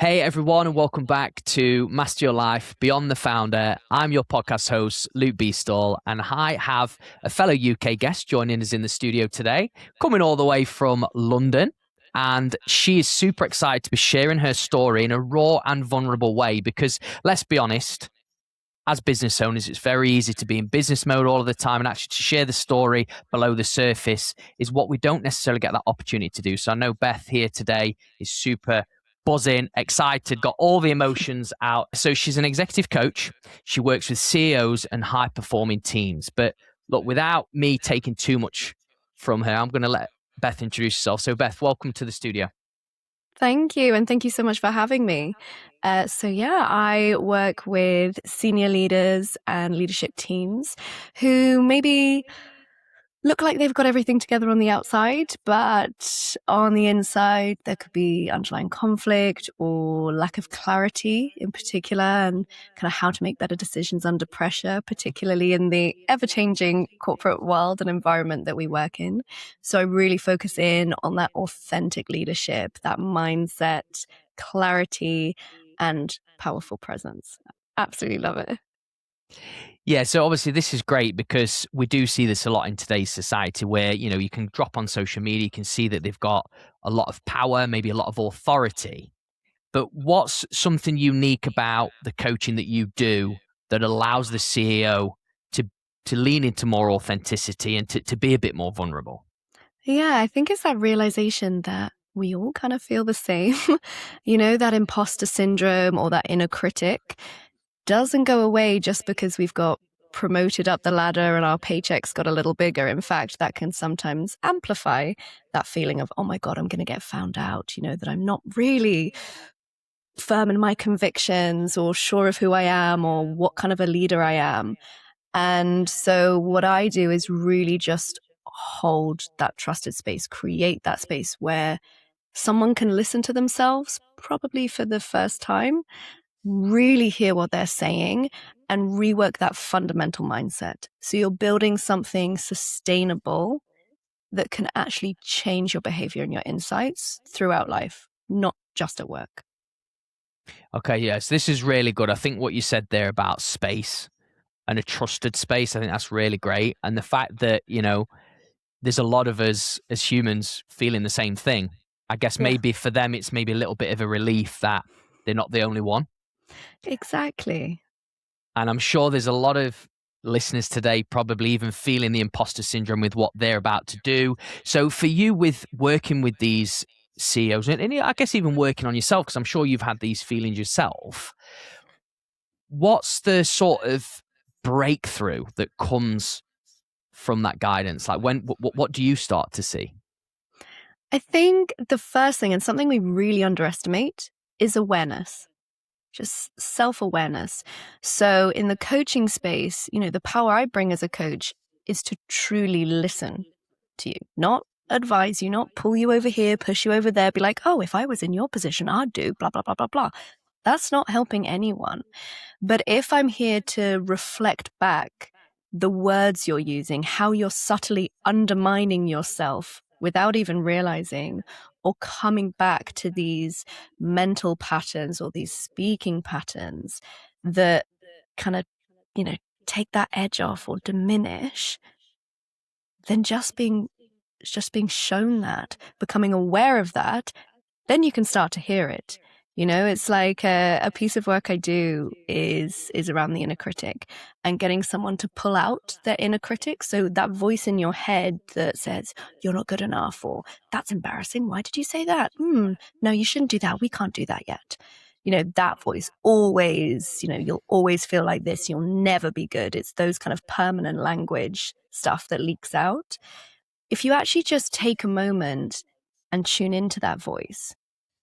Hey everyone, and welcome back to Master Your Life Beyond the Founder. I'm your podcast host, Luke Beestall, and I have a fellow UK guest joining us in the studio today, coming all the way from London. And she is super excited to be sharing her story in a raw and vulnerable way because, let's be honest, as business owners, it's very easy to be in business mode all of the time, and actually to share the story below the surface is what we don't necessarily get that opportunity to do. So I know Beth here today is super buzzing, excited, got all the emotions out. So she's an executive coach. She works with CEOs and high performing teams. But look, without me taking too much from her, I'm going to let Beth introduce herself. So Beth, welcome to the studio. Thank you. And thank you so much for having me. I work with senior leaders and leadership teams who maybe look like they've got everything together on the outside, but on the inside, there could be underlying conflict or lack of clarity in particular, and kind of how to make better decisions under pressure, particularly in the ever-changing corporate world and environment that we work in. So I really focus in on that authentic leadership, that mindset, clarity, and powerful presence. Absolutely love it. Yeah, so obviously this is great because we do see this a lot in today's society where, you can drop on social media, you can see that they've got a lot of power, maybe a lot of authority. But what's something unique about the coaching that you do that allows the CEO to lean into more authenticity and to be a bit more vulnerable? Yeah, I think it's that realization that we all kind of feel the same. That imposter syndrome or that inner critic doesn't go away just because we've got promoted up the ladder and our paychecks got a little bigger. In fact, that can sometimes amplify that feeling of, oh my God, I'm going to get found out, that I'm not really firm in my convictions or sure of who I am or what kind of a leader I am. And so what I do is really just hold that trusted space, create that space where someone can listen to themselves, probably for the first time, really hear what they're saying and rework that fundamental mindset. So you're building something sustainable that can actually change your behavior and your insights throughout life, not just at work. Okay, yes, this is really good. I think what you said there about space and a trusted space, I think that's really great. And the fact that, there's a lot of us as humans feeling the same thing. I guess Yeah, maybe for them, it's maybe a little bit of a relief that they're not the only one. exactly. And I'm sure there's a lot of listeners today probably even feeling the imposter syndrome with what they're about to do. So for you with working with these CEOs and I guess even working on yourself, because I'm sure you've had these feelings yourself, what's the sort of breakthrough that comes from that guidance? Like what do you start to see? I think the first thing, and something we really underestimate, is awareness. Just self-awareness. So in the coaching space, the power I bring as a coach is to truly listen to you, not advise you, not pull you over here, push you over there, be like, oh, if I was in your position, I'd do blah, blah, blah, blah, blah. That's not helping anyone. But if I'm here to reflect back the words you're using, how you're subtly undermining yourself without even realizing, or coming back to these mental patterns or these speaking patterns that kind of, take that edge off or diminish, then just being shown that, becoming aware of that, then you can start to hear it. It's like a piece of work I do is around the inner critic and getting someone to pull out their inner critic. So that voice in your head that says, you're not good enough, or that's embarrassing. Why did you say that? No, you shouldn't do that. We can't do that yet. That voice always, you'll always feel like this. You'll never be good. It's those kind of permanent language stuff that leaks out. If you actually just take a moment and tune into that voice,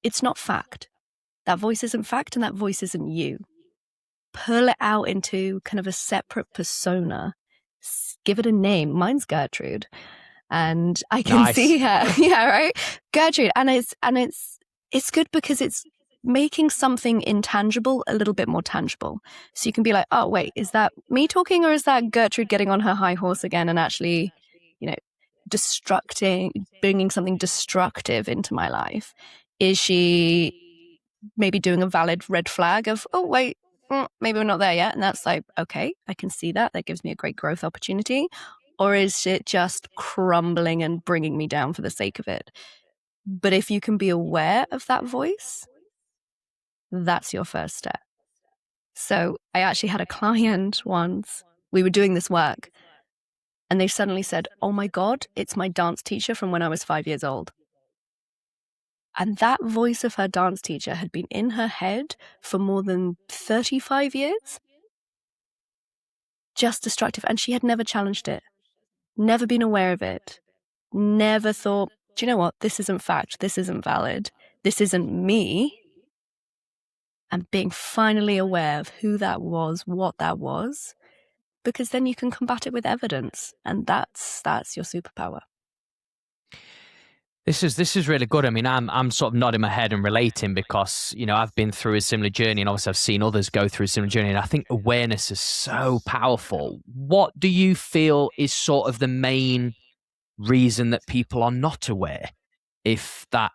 it's not fact. That voice isn't fact and that voice isn't you. Pull it out into kind of a separate persona. Give it a name. Mine's Gertrude. And I can Nice. see her. Yeah, right? Gertrude. And it's good because it's making something intangible a little bit more tangible. So you can be like, oh, wait, is that me talking or is that Gertrude getting on her high horse again and actually, bringing something destructive into my life? Is she maybe doing a valid red flag of, oh, wait, maybe we're not there yet. And that's like, okay, I can see that. That gives me a great growth opportunity. Or is it just crumbling and bringing me down for the sake of it? But if you can be aware of that voice, that's your first step. So I actually had a client once, we were doing this work, and they suddenly said, oh my God, it's my dance teacher from when I was 5 years old. And that voice of her dance teacher had been in her head for more than 35 years. Just destructive. And she had never challenged it, never been aware of it, never thought, do you know what? This isn't fact. This isn't valid. This isn't me. And being finally aware of who that was, what that was, because then you can combat it with evidence. And that's your superpower. This is really good. I mean, I'm sort of nodding my head and relating because, you know, I've been through a similar journey, and obviously I've seen others go through a similar journey. And I think awareness is so powerful. What do you feel is sort of the main reason that people are not aware, if that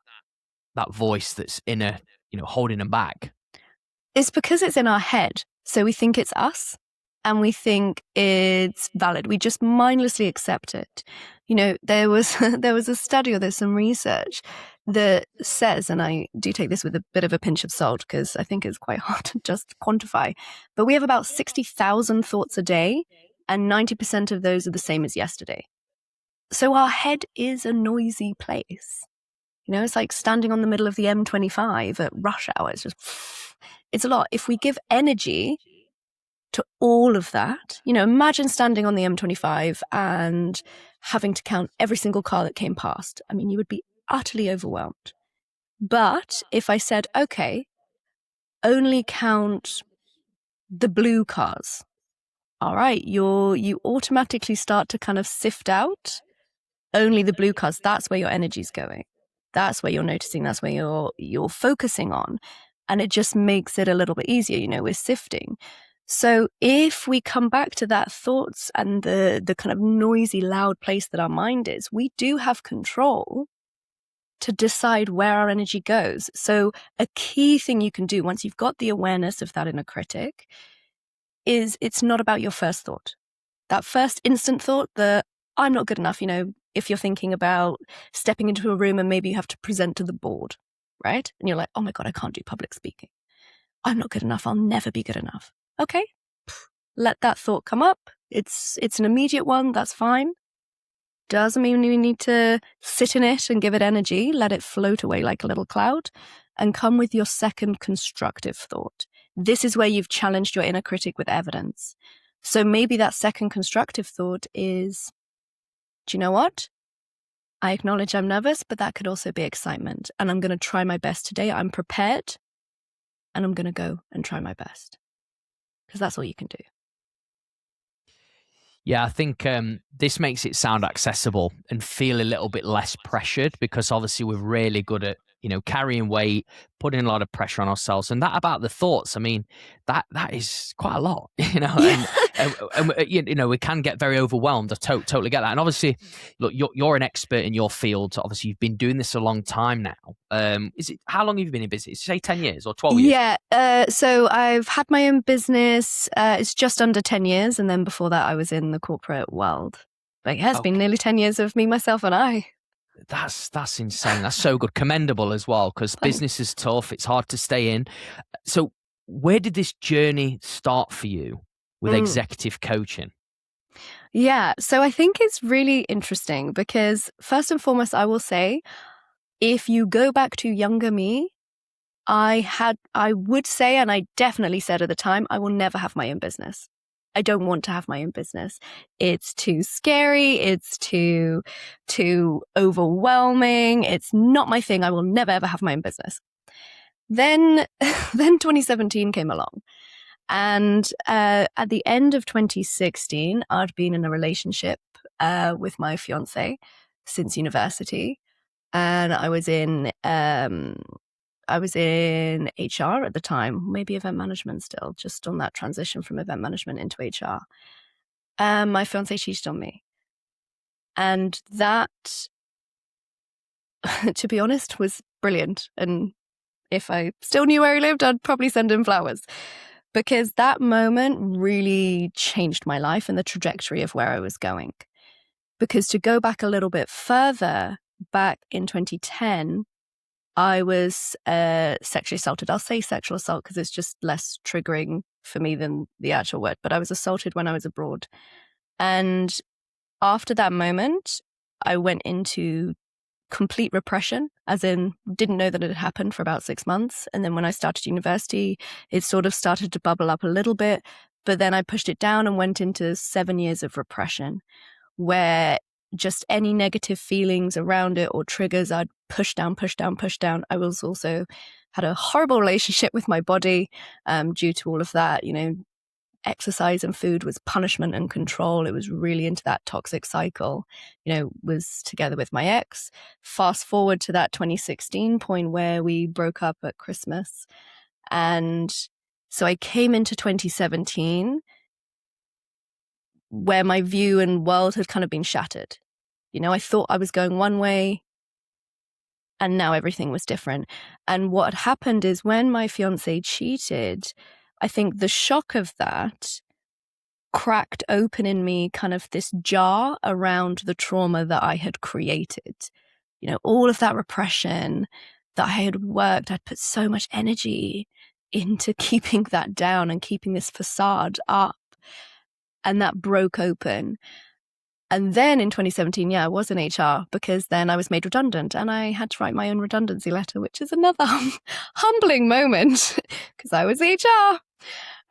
voice that's inner, you know, holding them back? It's because it's in our head. So we think it's us and we think it's valid. We just mindlessly accept it. You know, there was a study, or there's some research that says, and I do take this with a bit of a pinch of salt because I think it's quite hard to just quantify, but we have about 60,000 thoughts a day, and 90% of those are the same as yesterday. So our head is a noisy place. You know, it's like standing on the middle of the M25 at rush hour. It's a lot. If we give energy to all of that, you know, imagine standing on the M25 and having to count every single car that came past. I mean, you would be utterly overwhelmed. But if I said, okay, only count the blue cars, all right, you automatically start to kind of sift out only the blue cars. That's where your energy's going. That's where you're noticing. That's where you're focusing on. And it just makes it a little bit easier. You know, we're sifting. So if we come back to that thoughts and the kind of noisy, loud place that our mind is, we do have control to decide where our energy goes. So a key thing you can do once you've got the awareness of that inner critic is it's not about your first thought. That first instant thought that I'm not good enough, you know, if you're thinking about stepping into a room and maybe you have to present to the board, right? And you're like, oh my God, I can't do public speaking. I'm not good enough. I'll never be good enough. Okay, let that thought come up. It's an immediate one. That's fine. Doesn't mean we need to sit in it and give it energy. Let it float away like a little cloud and come with your second constructive thought. This is where you've challenged your inner critic with evidence. So maybe that second constructive thought is, do you know what? I acknowledge I'm nervous, but that could also be excitement. And I'm going to try my best today. I'm prepared and I'm going to go and try my best. Because that's all you can do. Yeah, I think this makes it sound accessible and feel a little bit less pressured, because obviously we're really good at, you know, carrying weight, putting a lot of pressure on ourselves. And that about the thoughts, I mean, that is quite a lot, you know, and you know, we can get very overwhelmed. I totally get that. And obviously, look, you're an expert in your field. Obviously, you've been doing this a long time now. How long have you been in business? Say 10 years or 12 years? Yeah. So I've had my own business. It's just under 10 years. And then before that, I was in the corporate world. But yeah, it's been nearly 10 years of me, myself, and I. That's insane. That's so good. Commendable as well, because business is tough. It's hard to stay in. So where did this journey start for you with executive coaching? Yeah. So I think it's really interesting because first and foremost, I will say, if you go back to younger me, I would say, and I definitely said at the time, I will never have my own business. I don't want to have my own business. It's too scary. It's too overwhelming. It's not my thing. I will never, ever have my own business. Then 2017 came along. And at the end of 2016, I'd been in a relationship with my fiance since university. And I was in HR at the time, maybe event management still, just on that transition from event management into HR. My fiance cheated on me. And that, to be honest, was brilliant and if I still knew where he lived, I'd probably send him flowers. Because that moment really changed my life and the trajectory of where I was going. Because to go back a little bit further, back in 2010, I was sexually assaulted. I'll say sexual assault because it's just less triggering for me than the actual word. But I was assaulted when I was abroad. And after that moment, I went into complete repression, as in didn't know that it had happened for about 6 months. And then when I started university, it sort of started to bubble up a little bit. But then I pushed it down and went into 7 years of repression, where just any negative feelings around it or triggers, I'd push down, push down, push down. I was also had a horrible relationship with my body due to all of that. You know, exercise and food was punishment and control. It was really into that toxic cycle. You know, was together with my ex. Fast forward to that 2016 point where we broke up at Christmas. And so I came into 2017 where my view and world had kind of been shattered. You know, I thought I was going one way and now everything was different. And what had happened is when my fiance cheated, I think the shock of that cracked open in me kind of this jar around the trauma that I had created. You know, all of that repression that I had worked, I'd put so much energy into keeping that down and keeping this facade up. And that broke open. And then in 2017, I was in HR because then I was made redundant and I had to write my own redundancy letter, which is another humbling moment because I was HR.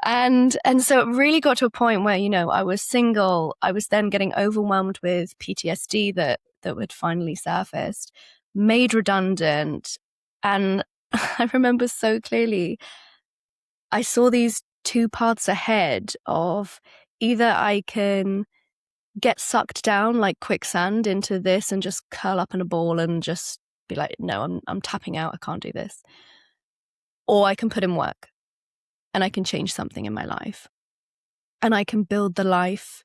And so it really got to a point where, you know, I was single. I was then getting overwhelmed with PTSD that had finally surfaced, made redundant. And I remember so clearly, I saw these two paths ahead of either I can get sucked down like quicksand into this and just curl up in a ball and just be like, no, I'm tapping out. I can't do this. Or I can put in work and I can change something in my life and I can build the life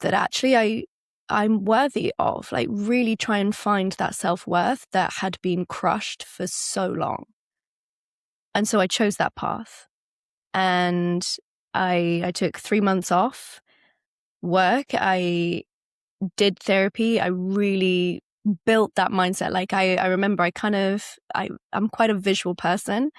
that actually I'm worthy of, like really try and find that self-worth that had been crushed for so long. And so I chose that path and I took 3 months off work. I did therapy. I really built that mindset. Like I remember I'm quite a visual person.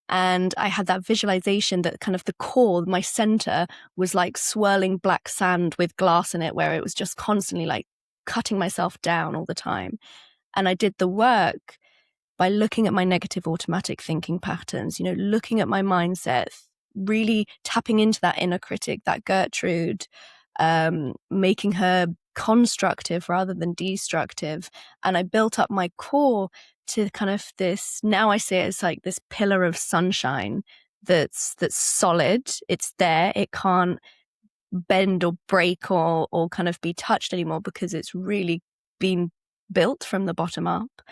And I had that visualization that kind of the core, my center was like swirling black sand with glass in it, where it was just constantly like cutting myself down all the time. And I did the work by looking at my negative automatic thinking patterns, you know, looking at my mindset, really tapping into that inner critic, that Gertrude, making her constructive rather than destructive. And I built up my core to kind of this, now I see it as like this pillar of sunshine that's solid. It's there. It can't bend or break or kind of be touched anymore because it's really been built from the bottom up.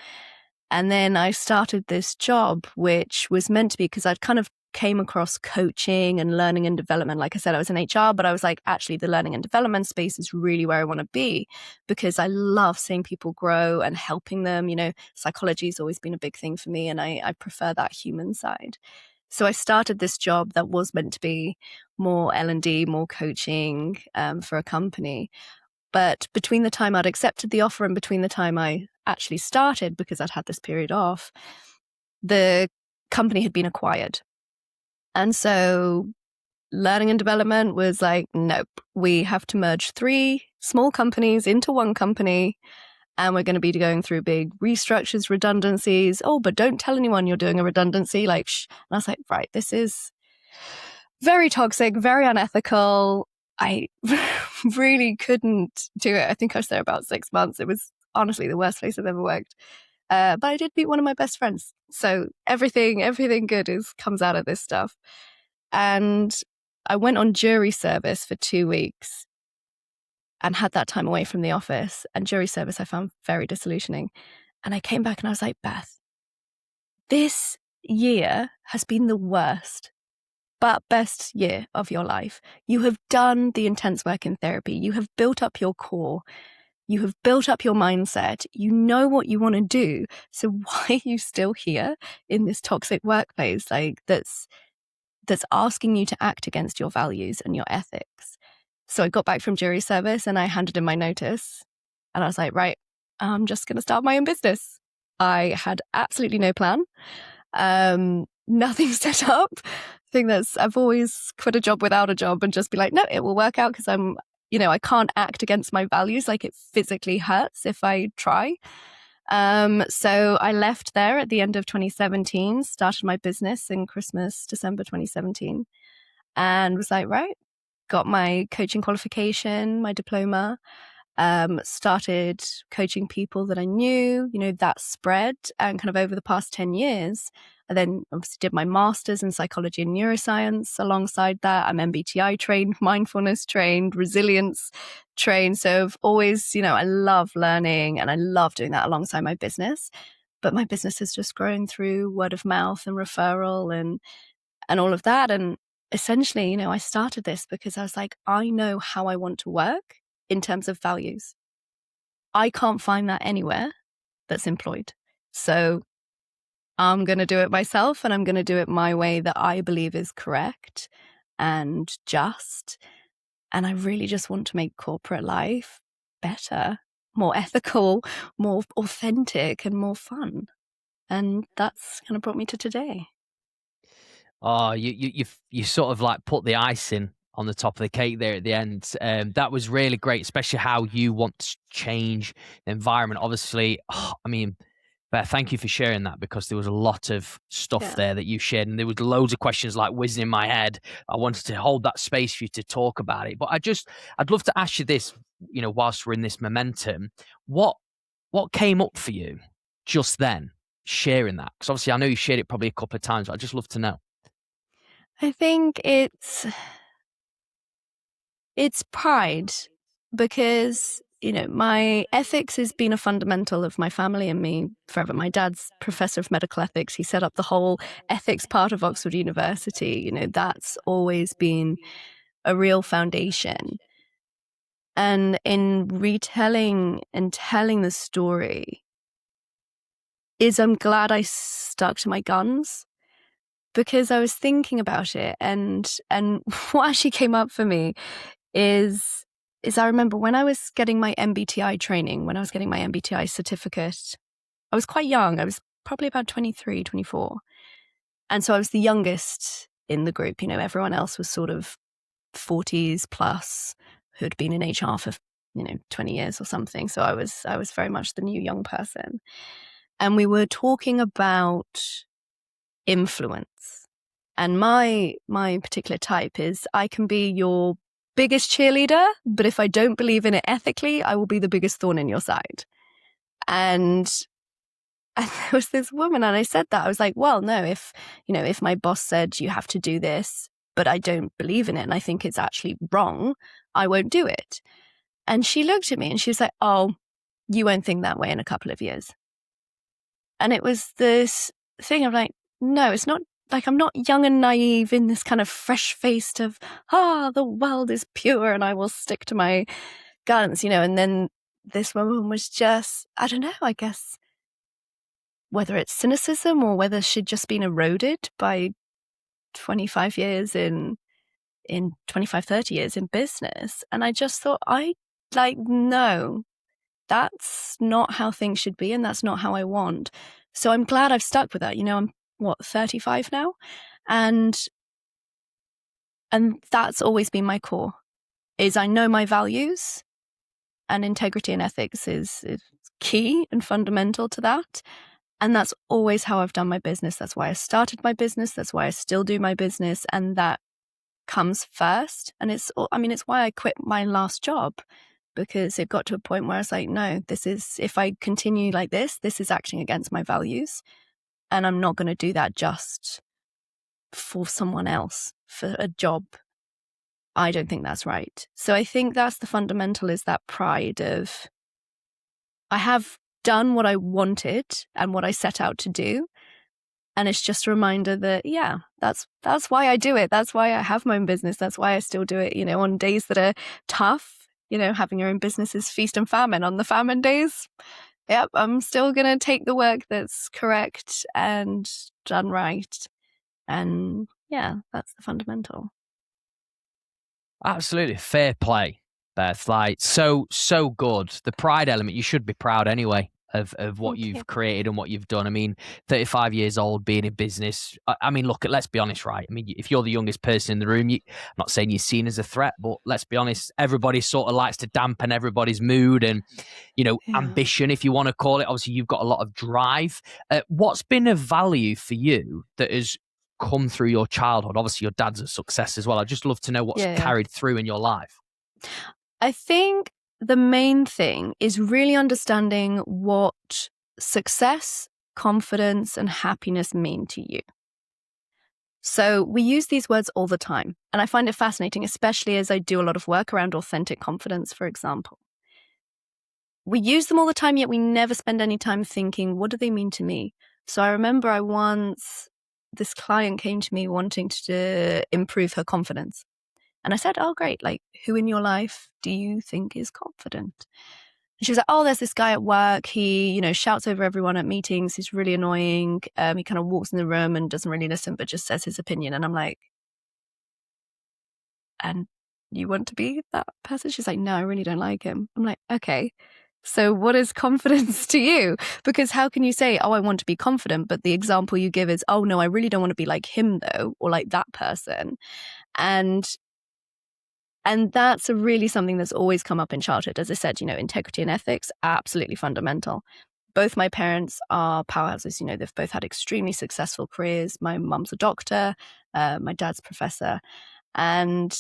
And then I started this job, which was meant to be, because I'd kind of came across coaching and learning and development. Like I said, I was in HR, but I was like, actually, the learning and development space is really where I want to be because I love seeing people grow and helping them. You know, psychology has always been a big thing for me, and I prefer that human side. So I started this job that was meant to be more L&D, more coaching for a company. But between the time I'd accepted the offer and between the time I actually started, because I'd had this period off, the company had been acquired. And so learning and development was like, nope, we have to merge 3 small companies into one company. And we're going to be going through big restructures, redundancies. Oh, but don't tell anyone you're doing a redundancy. Like, shh. And I was like, right, this is very toxic, very unethical. I really couldn't do it. I think I was there about 6 months. It was honestly the worst place I've ever worked. But I did meet one of my best friends. So everything good comes out of this stuff. And I went on jury service for 2 weeks and had that time away from the office. And jury service I found very disillusioning. And I came back and I was like, Beth, this year has been the worst, but best year of your life. You have done the intense work in therapy. You have built up your core. You have built up your mindset. You know what you want to do. So why are you still here in this toxic workplace? Like that's asking you to act against your values and your ethics. So I got back from jury service and I handed in my notice. And I was like, right, I'm just going to start my own business. I had absolutely no plan. Nothing set up. I've always quit a job without a job and just be like, no, it will work out because I can't act against my values. Like it physically hurts if I try. So I left there at the end of 2017, started my business in December 2017, and was like, right, got my coaching qualification, my diploma, started coaching people that I knew, that spread. And kind of over the past 10 years, I then obviously did my master's in psychology and neuroscience. Alongside that, I'm MBTI trained, mindfulness trained, resilience trained. So I've always, I love learning and I love doing that alongside my business. But my business has just grown through word of mouth and referral and all of that. And essentially, I started this because I was like, I know how I want to work in terms of values. I can't find that anywhere that's employed. So I'm going to do it myself and I'm going to do it my way that I believe is correct and just. And I really just want to make corporate life better, more ethical, more authentic and more fun. And that's kind of brought me to today. Oh, you sort of like put the icing on the top of the cake there at the end. That was really great, especially how you want to change the environment. Obviously, I mean, Beth, thank you for sharing that because there was a lot of stuff there that you shared, and there was loads of questions like whizzing in my head. I wanted to hold that space for you to talk about it, but I'd love to ask you this. Whilst we're in this momentum, what came up for you just then? Sharing that, because obviously I know you shared it probably a couple of times, but I'd just love to know. I think it's pride because, my ethics has been a fundamental of my family and me forever. My dad's professor of medical ethics. He set up the whole ethics part of Oxford University. That's always been a real foundation. And in retelling and telling the story I'm glad I stuck to my guns. Because I was thinking about it and what actually came up for me is I remember when I was getting my MBTI training, when I was getting my MBTI certificate, I was quite young. I was probably about 23, 24. And so I was the youngest in the group. Everyone else was sort of 40s plus who'd been in HR for, 20 years or something. So I was very much the new young person. And we were talking about influence. And my particular type is I can be your biggest cheerleader, but if I don't believe in it ethically, I will be the biggest thorn in your side. And there was this woman, and I said that. I was like, well, no, if my boss said you have to do this, but I don't believe in it and I think it's actually wrong, I won't do it. And she looked at me and she was like, oh, you won't think that way in a couple of years. And it was this thing of like, no, it's not like I'm not young and naive in this kind of fresh-faced of, the world is pure and I will stick to my guns, and then this woman was just, I don't know, I guess, whether it's cynicism or whether she'd just been eroded by 25 years in 25, 30 years in business. And I just thought, no, that's not how things should be and that's not how I want. So I'm glad I've stuck with that. I'm 35 now, and that's always been my core. Is I know my values, and integrity and ethics is key and fundamental to that. And that's always how I've done my business. That's why I started my business. That's why I still do my business, and that comes first. And it's why I quit my last job, because it got to a point where I was like, no, if I continue like this is acting against my values. And I'm not going to do that just for someone else, for a job. I don't think that's right. So I think that's the fundamental, is that pride of, I have done what I wanted and what I set out to do. And it's just a reminder that, yeah, that's why I do it. That's why I have my own business. That's why I still do it, on days that are tough. having your own business is feast and famine. On the famine days, yep, I'm still going to take the work that's correct and done right. And yeah, that's the fundamental. Absolutely. Fair play, Beth. Like, so good. The pride element, you should be proud anyway of what Thank you. you've created and what you've done. I mean, 35 years old, being in business. I mean, look, let's be honest, right? I mean, if you're the youngest person in the room, I'm not saying you're seen as a threat, but let's be honest, everybody sort of likes to dampen everybody's mood and, Yeah. ambition, if you want to call it. Obviously, you've got a lot of drive. What's been a value for you that has come through your childhood? Obviously, your dad's a success as well. I'd just love to know what's carried through in your life. I think the main thing is really understanding what success, confidence, and happiness mean to you. So we use these words all the time, and I find it fascinating, especially as I do a lot of work around authentic confidence, for example. We use them all the time, yet we never spend any time thinking, what do they mean to me? So I remember this client came to me wanting to improve her confidence. And I said, oh, great. Like, who in your life do you think is confident? And she was like, oh, there's this guy at work. He, shouts over everyone at meetings. He's really annoying. He kind of walks in the room and doesn't really listen, but just says his opinion. And I'm like, and you want to be that person? She's like, no, I really don't like him. I'm like, okay. So what is confidence to you? Because how can you say, oh, I want to be confident, but the example you give is, oh, no, I really don't want to be like him, though, or like that person. And that's really something that's always come up in childhood. As I said, integrity and ethics, absolutely fundamental. Both my parents are powerhouses. They've both had extremely successful careers. My mum's a doctor, my dad's a professor, and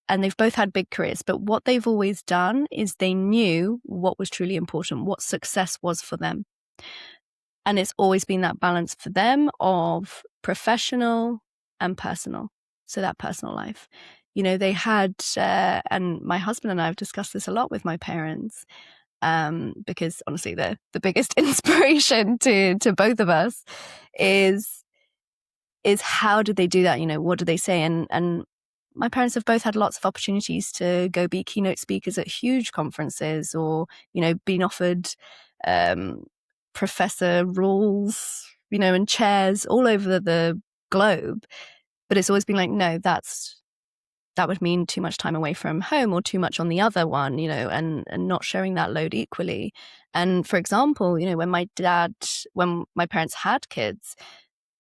they've both had big careers. But what they've always done is they knew what was truly important, what success was for them. And it's always been that balance for them of professional and personal. So that personal life. They had, and my husband and I have discussed this a lot with my parents, because honestly, the biggest inspiration to both of us is how did they do that? What do they say? And my parents have both had lots of opportunities to go be keynote speakers at huge conferences, or been offered professor roles, and chairs all over the globe. But it's always been like, no, that would mean too much time away from home or too much on the other one, and not sharing that load equally. And for example, when my parents had kids,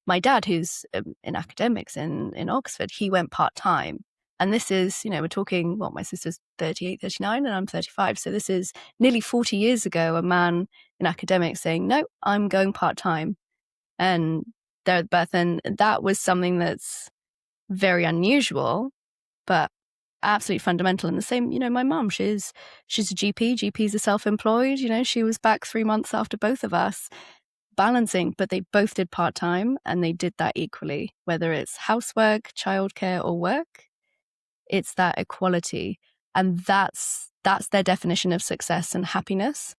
my dad, who's in academics in Oxford, he went part-time. And this is, we're talking, my sister's 38, 39, and I'm 35. So this is nearly 40 years ago, a man in academics saying, no, I'm going part-time. And they're at birth. And that was something that's very unusual, but absolutely fundamental. And the same, my mum, she's a GP. GPs are self-employed. She was back 3 months after both of us, balancing, but they both did part-time and they did that equally, whether it's housework, childcare, or work. It's that equality. And that's their definition of success and happiness.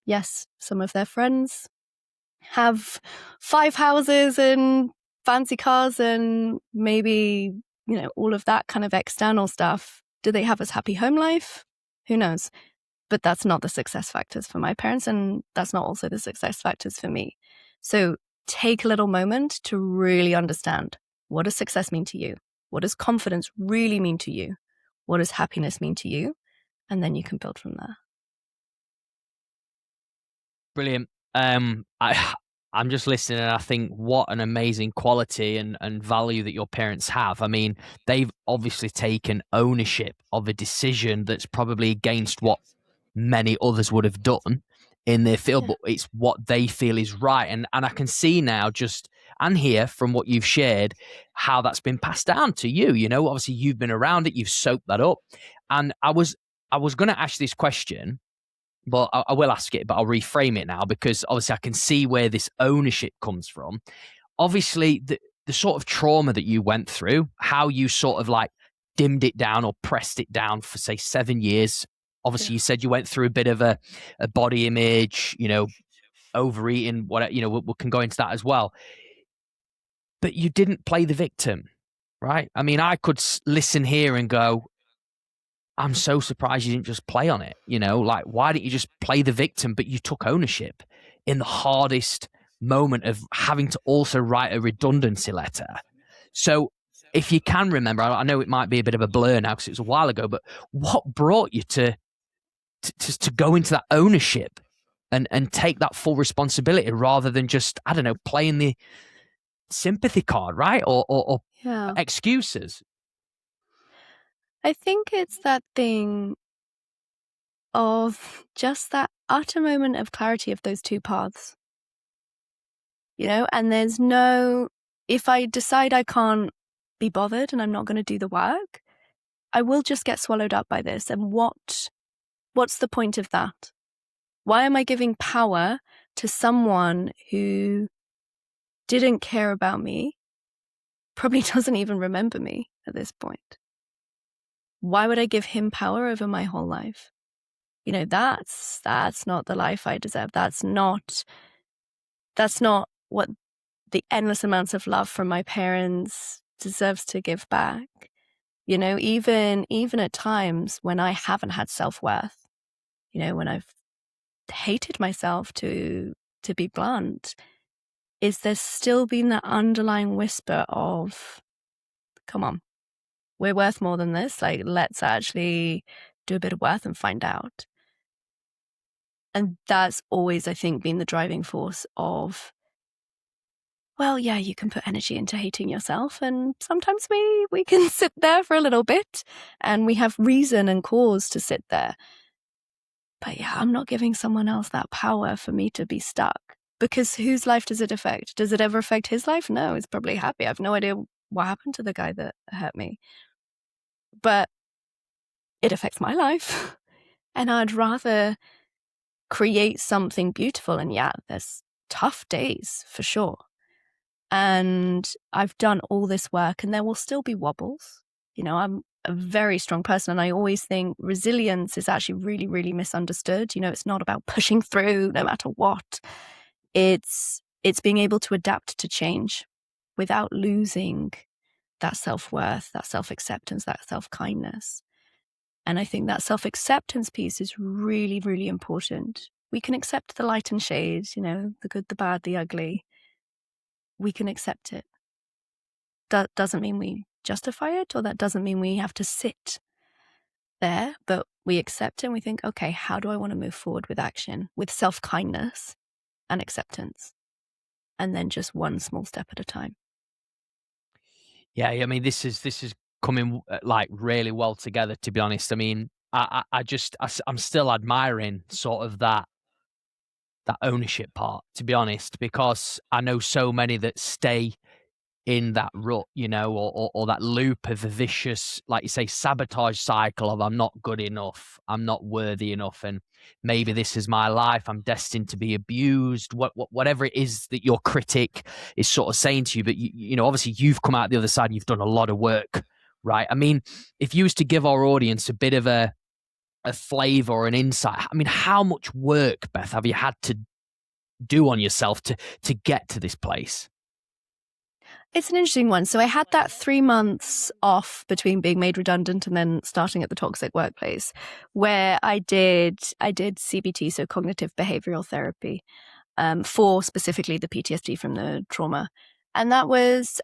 Yes, some of their friends have 5 houses and fancy cars and maybe, all of that kind of external stuff. Do they have as happy home life? Who knows? But that's not the success factors for my parents, and that's not also the success factors for me. So take a little moment to really understand, what does success mean to you? What does confidence really mean to you? What does happiness mean to you? And then you can build from there. Brilliant. I'm just listening and I think what an amazing quality and value that your parents have. I mean, they've obviously taken ownership of a decision that's probably against what many others would have done in their field, but it's what they feel is right. And I can see now and hear from what you've shared, how that's been passed down to you. Obviously you've been around it, you've soaked that up. And I was going to ask this question, but I will ask it, but I'll reframe it now, because obviously I can see where this ownership comes from. Obviously, the sort of trauma that you went through, how you sort of like dimmed it down or pressed it down for, say, 7 years. Obviously, you said you went through a bit of a body image, overeating, whatever, we can go into that as well. But you didn't play the victim, right? I mean, I could listen here and go, I'm so surprised you didn't just play on it. Like, why didn't you just play the victim, but you took ownership in the hardest moment of having to also write a redundancy letter? So if you can remember, I know it might be a bit of a blur now because it was a while ago, but what brought you to go into that ownership and take that full responsibility rather than just, I don't know, playing the sympathy card, right? Or Yeah. excuses? I think it's that thing of just that utter moment of clarity of those two paths, and there's if I decide I can't be bothered and I'm not going to do the work, I will just get swallowed up by this. And what's the point of that? Why am I giving power to someone who didn't care about me, probably doesn't even remember me at this point? Why would I give him power over my whole life? That's not the life I deserve. That's not what the endless amounts of love from my parents deserves to give back. Even at times when I haven't had self-worth, when I've hated myself, to be blunt, is there's still been that underlying whisper of, come on, we're worth more than this. Like, let's actually do a bit of work and find out. And that's always, I think, been the driving force of, well, yeah, you can put energy into hating yourself, and sometimes we can sit there for a little bit, and we have reason and cause to sit there. But yeah, I'm not giving someone else that power for me to be stuck. Because whose life does it affect? Does it ever affect his life? No, he's probably happy. I have no idea what happened to the guy that hurt me. But it affects my life. And I'd rather create something beautiful. And yeah, there's tough days for sure. And I've done all this work and there will still be wobbles. I'm a very strong person, and I always think resilience is actually really, really misunderstood. It's not about pushing through no matter what. It's being able to adapt to change without losing that self-worth, that self-acceptance, that self-kindness. And I think that self-acceptance piece is really, really important. We can accept the light and shade, the good, the bad, the ugly. We can accept it. That doesn't mean we justify it, or that doesn't mean we have to sit there, but we accept it and we think, okay, how do I want to move forward with action, with self-kindness and acceptance? And then just one small step at a time. Yeah, I mean, this is coming like really well together, to be honest. I mean, I'm still admiring sort of that ownership part, to be honest, because I know so many that stay in that rut, or that loop of a vicious, like you say, sabotage cycle of, I'm not good enough, I'm not worthy enough, and maybe this is my life, I'm destined to be abused, whatever it is that your critic is sort of saying to you. But obviously you've come out the other side and you've done a lot of work, right? I mean, if you was to give our audience a bit of a flavor or an insight, I mean, how much work, Beth, have you had to do on yourself to get to this place? It's an interesting one. So I had that 3 months off between being made redundant and then starting at the toxic workplace, where I did CBT, so cognitive behavioral therapy, for specifically the PTSD from the trauma. And that was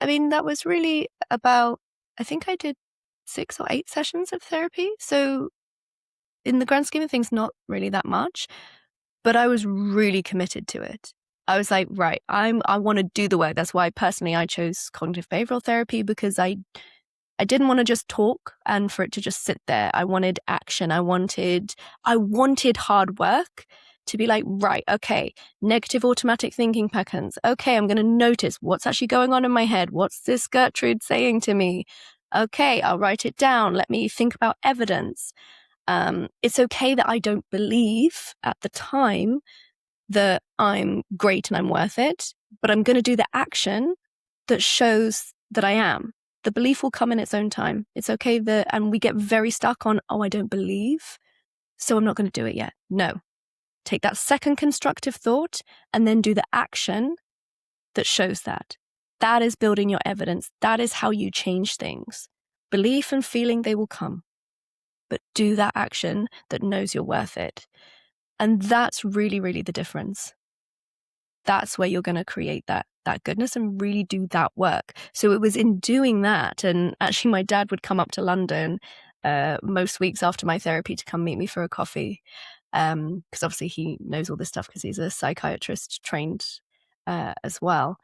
really about, I think I did 6 or 8 sessions of therapy. So in the grand scheme of things, not really that much, but I was really committed to it. I was like, right, I want to do the work. That's why personally I chose cognitive behavioral therapy, because I didn't want to just talk and for it to just sit there. I wanted action. I wanted hard work to be like, right, okay, negative automatic thinking patterns. Okay, I'm going to notice what's actually going on in my head. What's this Gertrude saying to me? Okay, I'll write it down. Let me think about evidence. It's okay that I don't believe at the time that I'm great and I'm worth it, but I'm going to do the action that shows that I am. The belief will come in its own time. It's okay and we get very stuck on, I don't believe, so I'm not going to do it yet. No. Take that second constructive thought and then do the action that shows that. That is building your evidence. That is how you change things. Belief and feeling, they will come. but do that action that knows you're worth it. And that's really, really the difference. That's where you're going to create that goodness and really do that work. So it was in doing that. And actually, my dad would come up to London most weeks after my therapy to come meet me for a coffee. Because obviously he knows all this stuff because he's a psychiatrist trained as well.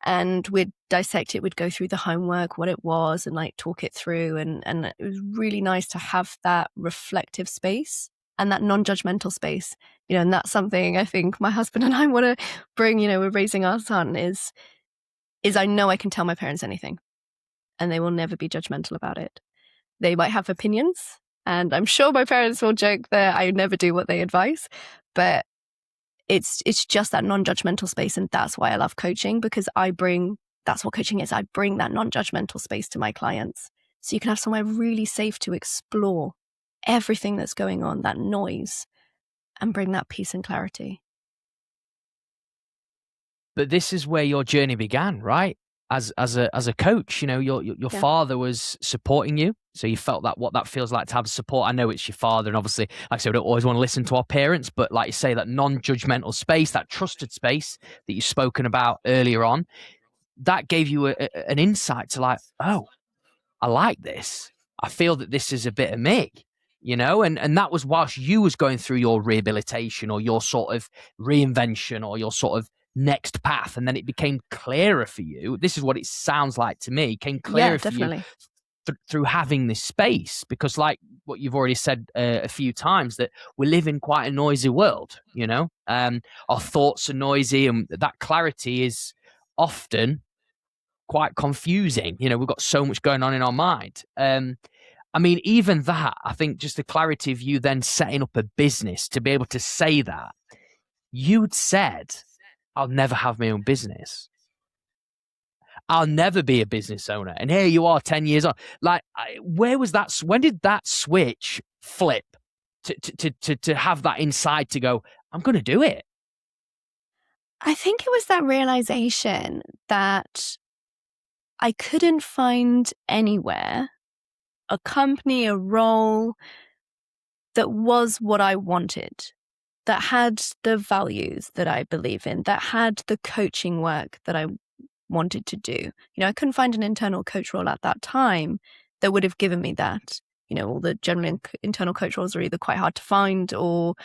And we'd dissect it, we'd go through the homework, what it was, and like talk it through. And it was really nice to have that reflective space and that non-judgmental space, and that's something I think my husband and I want to bring, we're raising our son is I know I can tell my parents anything and they will never be judgmental about it. They might have opinions, and I'm sure my parents will joke that I never do what they advise, but it's just that non-judgmental space. And that's why I love coaching, because that's what coaching is. I bring that non-judgmental space to my clients. So you can have somewhere really safe to explore everything that's going on, that noise, and bring that peace and clarity. But this is where your journey began, right? As a coach, your father was supporting you, so you felt that what that feels like to have support. I know it's your father, and obviously, like I said, we don't always want to listen to our parents, but like you say, that non-judgmental space, that trusted space that you've spoken about earlier on, that gave you an insight to like, oh, I like this. I feel that this is a bit of me, and that was whilst you was going through your rehabilitation or your sort of reinvention or your sort of next path, and then it became clearer for you. This is what it sounds like to me. Came clearer for you through having this space, because like what you've already said a few times, that we live in quite a noisy world. Our thoughts are noisy, and that clarity is often quite confusing. We've got so much going on in our mind. I mean, even that, I think just the clarity of you then setting up a business to be able to say that. You'd said, I'll never have my own business. I'll never be a business owner. And here you are 10 years on. Like, where was that? When did that switch flip to have that inside to go, I'm going to do it? I think it was that realization that I couldn't find anywhere a company, a role that was what I wanted, that had the values that I believe in, that had the coaching work that I wanted to do. I couldn't find an internal coach role at that time that would have given me that. All the general internal coach roles are either quite hard to find, or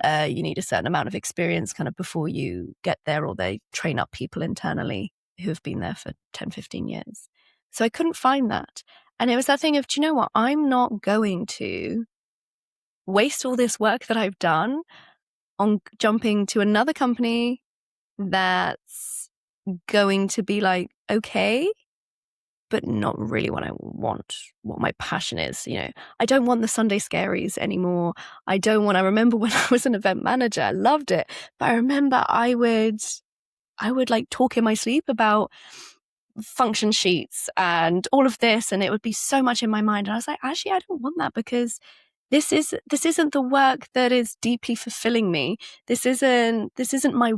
you need a certain amount of experience kind of before you get there, or they train up people internally who have been there for 10, 15 years. So I couldn't find that. And it was that thing of, do you know what? I'm not going to waste all this work that I've done on jumping to another company that's going to be like, okay, but not really what I want, what my passion is. I don't want the Sunday scaries anymore. I remember when I was an event manager, I loved it. But I remember I would like talk in my sleep about function sheets and all of this, and it would be so much in my mind. And I was like, actually, I don't want that, because this isn't the work that is deeply fulfilling me. This isn't my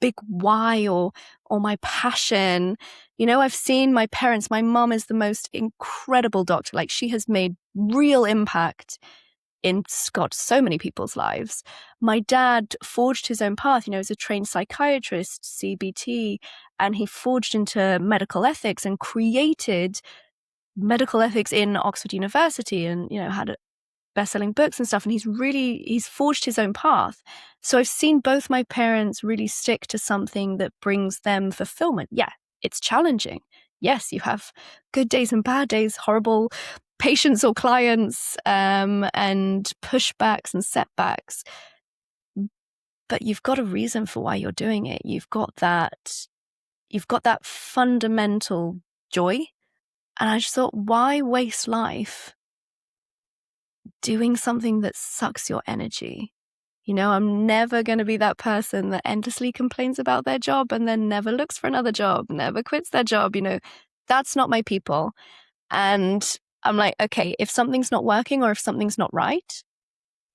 big why or my passion. I've seen my parents. My mom is the most incredible doctor. Like, she has made real impact in so many people's lives. My dad forged his own path, as a trained psychiatrist, CBT, and he forged into medical ethics and created medical ethics in Oxford University, and, had best-selling books and stuff. And he's forged his own path. So I've seen both my parents really stick to something that brings them fulfillment. Yeah, it's challenging. Yes, you have good days and bad days, horrible patients or clients, and pushbacks and setbacks. But you've got a reason for why you're doing it. You've got that fundamental joy. And I just thought, why waste life doing something that sucks your energy? I'm never going to be that person that endlessly complains about their job and then never looks for another job, never quits their job. That's not my people. And I'm like, okay, if something's not working or if something's not right,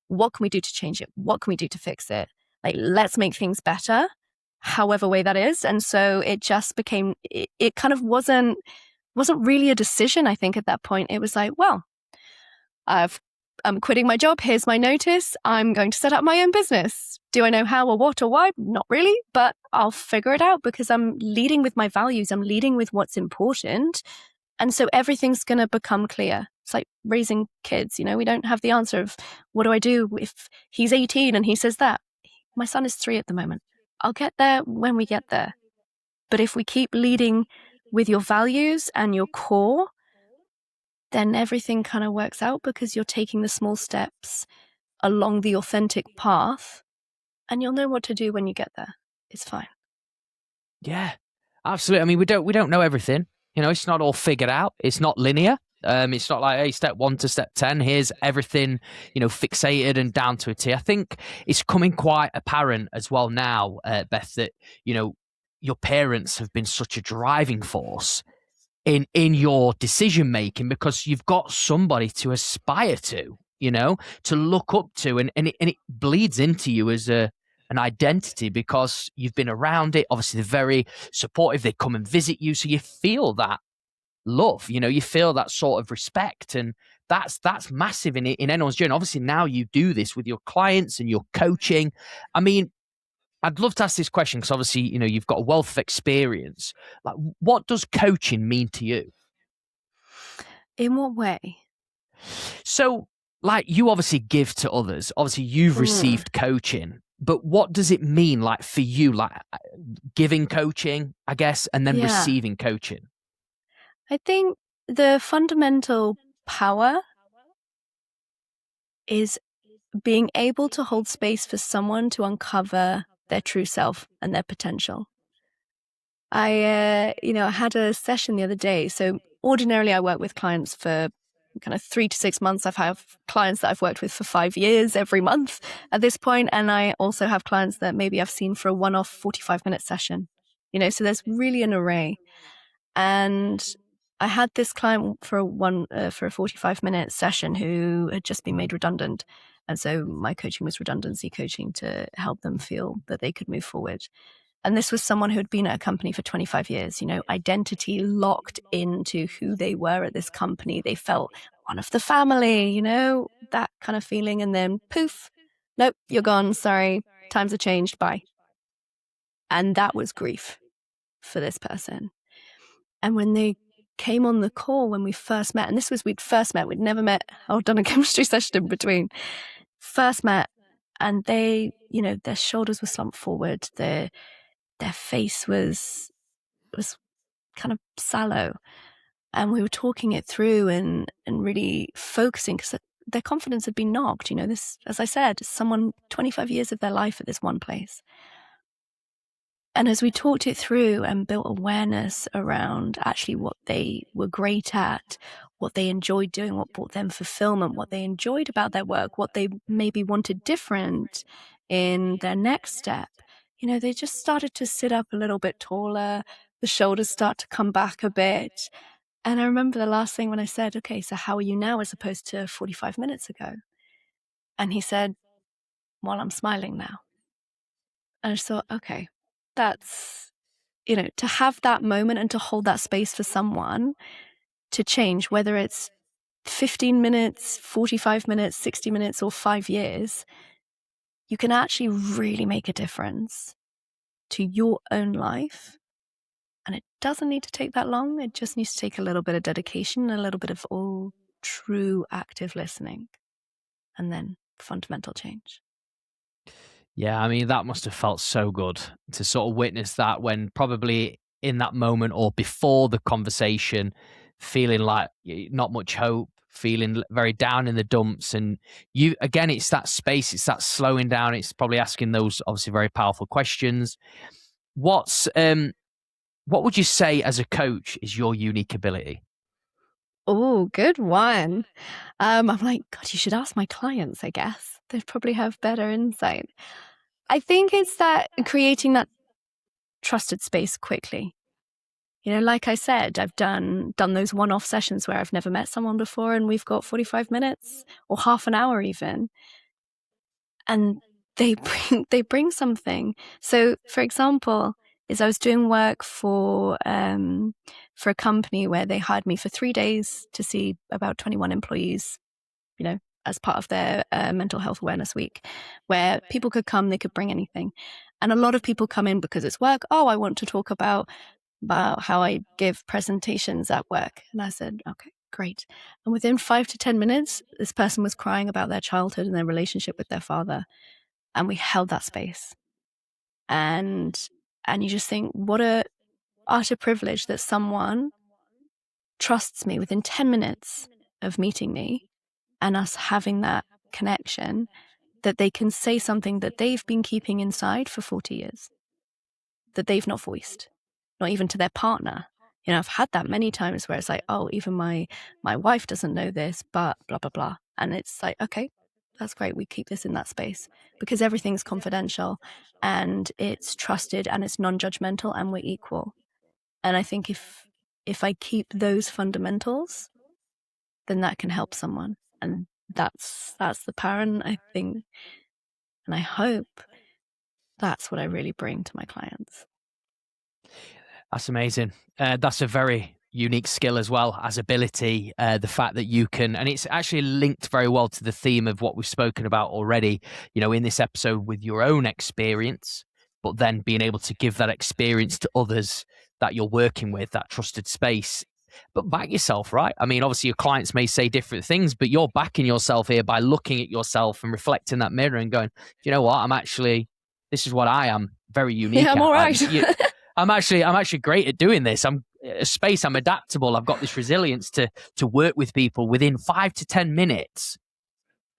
what can we do to change it? What can we do to fix it? Like, let's make things better, however way that is. And so it just became, it kind of wasn't really a decision, I think, at that point. It was like, well, I've I'm quitting my job. Here's my notice. I'm going to set up my own business. Do I know how or what or why? Not really, but I'll figure it out because I'm leading with my values. I'm leading with what's important. And so everything's going to become clear. It's like raising kids. We don't have the answer of what do I do if he's 18 and he says that. My son is 3 at the moment. I'll get there when we get there. But if we keep leading with your values and your core, then everything kind of works out because you're taking the small steps along the authentic path and you'll know what to do when you get there. It's fine. Yeah, absolutely. I mean, we don't know everything. It's not all figured out. It's not linear. It's not like, hey, step 1 to step 10, here's everything, fixated and down to a T. I think it's coming quite apparent as well now, Beth, that, your parents have been such a driving force in your decision making because you've got somebody to aspire to, to look up to, and it bleeds into you as an identity because you've been around it. Obviously, they're very supportive. They come and visit you, so you feel that love. You feel that sort of respect, and that's massive in anyone's journey. Obviously, now you do this with your clients and your coaching. I mean, I'd love to ask this question because obviously, you've got a wealth of experience. Like, what does coaching mean to you? In what way? So, like, you obviously give to others. Obviously, you've received coaching, but what does it mean, like, for you, like giving coaching, I guess, and then receiving coaching? I think the fundamental power is being able to hold space for someone to uncover their true self and their potential. I had a session the other day. So ordinarily I work with clients for kind of 3 to 6 months. I've had clients that I've worked with for 5 years every month at this point. And I also have clients that maybe I've seen for a one-off 45-minute session, so there's really an array. And I had this client for a 45-minute session who had just been made redundant. And so my coaching was redundancy coaching to help them feel that they could move forward. And this was someone who had been at a company for 25 years, identity locked into who they were at this company. They felt one of the family, that kind of feeling. And then poof, nope, you're gone. Sorry, times have changed. Bye. And that was grief for this person. And when they came on the call when we first met, and we'd first met, we'd never met, I'd done a chemistry session in between, first met, and they, their shoulders were slumped forward, their face was kind of sallow, and we were talking it through and really focusing because their confidence had been knocked. This, as I said, someone 25 years of their life at this one place. And as we talked it through and built awareness around actually what they were great at, what they enjoyed doing, what brought them fulfillment, what they enjoyed about their work, what they maybe wanted different in their next step, they just started to sit up a little bit taller, the shoulders start to come back a bit. And I remember the last thing when I said, okay, so how are you now as opposed to 45 minutes ago? And he said, well, I'm smiling now. And I just thought, okay, that's, to have that moment and to hold that space for someone to change, whether it's 15 minutes, 45 minutes, 60 minutes, or 5 years, you can actually really make a difference to your own life. And it doesn't need to take that long. It just needs to take a little bit of dedication, a little bit of all true active listening, and then fundamental change. Yeah, I mean, that must have felt so good to sort of witness that when probably in that moment or before the conversation, feeling like not much hope, feeling very down in the dumps. And you, again, it's that space, it's that slowing down. It's probably asking those obviously very powerful questions. What would you say as a coach is your unique ability? Oh, good one. I'm like, God, you should ask my clients, I guess. They'd probably have better insight. I think it's that creating that trusted space quickly. Like I said, I've done those one-off sessions where I've never met someone before and we've got 45 minutes or half an hour even. And they bring something. So, for example, I was doing work for a company where they hired me for 3 days to see about 21 employees, as part of their mental health awareness week, where people could come, they could bring anything. And a lot of people come in because it's work. Oh, I want to talk about how I give presentations at work. And I said, okay, great. And within 5 to 10 minutes, this person was crying about their childhood and their relationship with their father. And we held that space. And you just think, what a utter privilege that someone trusts me within 10 minutes of meeting me and us having that connection, that they can say something that they've been keeping inside for 40 years, that they've not voiced, not even to their partner. You know, I've had that many times where it's like, oh, even my wife doesn't know this, but blah, blah, blah. And it's like, okay, that's great. We keep this in that space because everything's confidential and it's trusted and it's non-judgmental and we're equal. And I think if I keep those fundamentals, then that can help someone. And that's the power. And I think, and I hope that's what I really bring to my clients. That's amazing. That's a very unique skill as well as ability. The fact that you can, and it's actually linked very well to the theme of what we've spoken about already, you know, in this episode with your own experience, but then being able to give that experience to others that you're working with, that trusted space. But back yourself, right? I mean, obviously your clients may say different things, but you're backing yourself here by looking at yourself and reflecting that mirror and going, you know what? This is what I am, very unique. Yeah, I'm all right. I'm actually great at doing this. I'm a space. I'm adaptable. I've got this resilience to work with people within 5 to 10 minutes,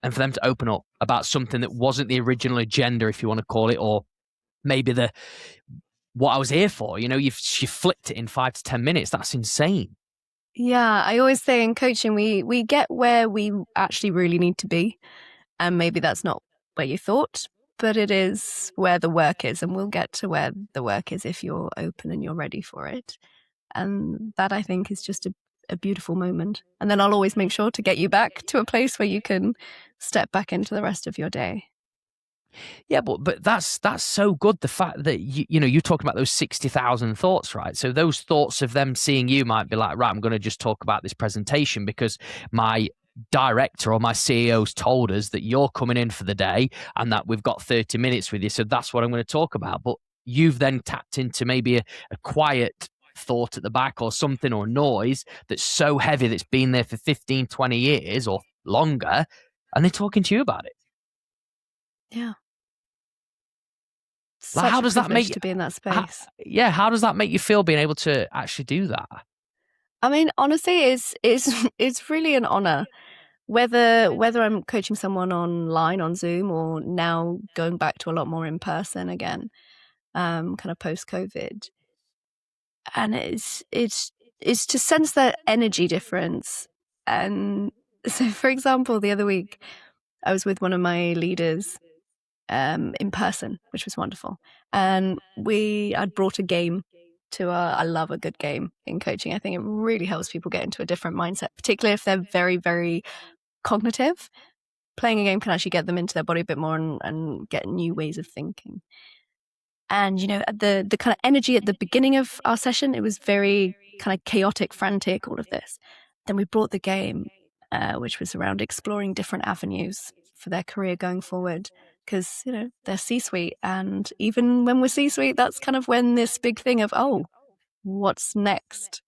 and for them to open up about something that wasn't the original agenda, if you want to call it, or maybe what I was here for. You know, you've flipped it in 5 to 10 minutes. That's insane. Yeah, I always say in coaching, we get where we actually really need to be, and maybe that's not where you thought, but it is where the work is, and we'll get to where the work is if you're open and you're ready for it. And that, I think, is just a beautiful moment. And then I'll always make sure to get you back to a place where you can step back into the rest of your day. Yeah, but that's so good. The fact that you're talking about those 60,000 thoughts, right? So those thoughts of them seeing you might be like, right, I'm going to just talk about this presentation because my director or my CEO's told us that you're coming in for the day and that we've got 30 minutes with you. So that's what I'm going to talk about. But you've then tapped into maybe a quiet thought at the back or something, or noise that's so heavy that's been there for 15, 20 years or longer, and they're talking to you about it. Yeah. Like, how does that make you to be in that space? How does that make you feel being able to actually do that? I mean, honestly, it's really an honor. Whether I'm coaching someone online on Zoom or now going back to a lot more in person again, kind of post COVID, and it's to sense that energy difference. And so, for example, the other week, I was with one of my leaders in person, which was wonderful. And I'd brought a game to I love a good game in coaching. I think it really helps people get into a different mindset, particularly if they're very, very cognitive. Playing a game can actually get them into their body a bit more and get new ways of thinking. And, you know, the kind of energy at the beginning of our session, it was very kind of chaotic, frantic, all of this. Then we brought the game, which was around exploring different avenues for their career going forward. Because, you know, they're C-suite. And even when we're C-suite, that's kind of when this big thing of, oh, what's next?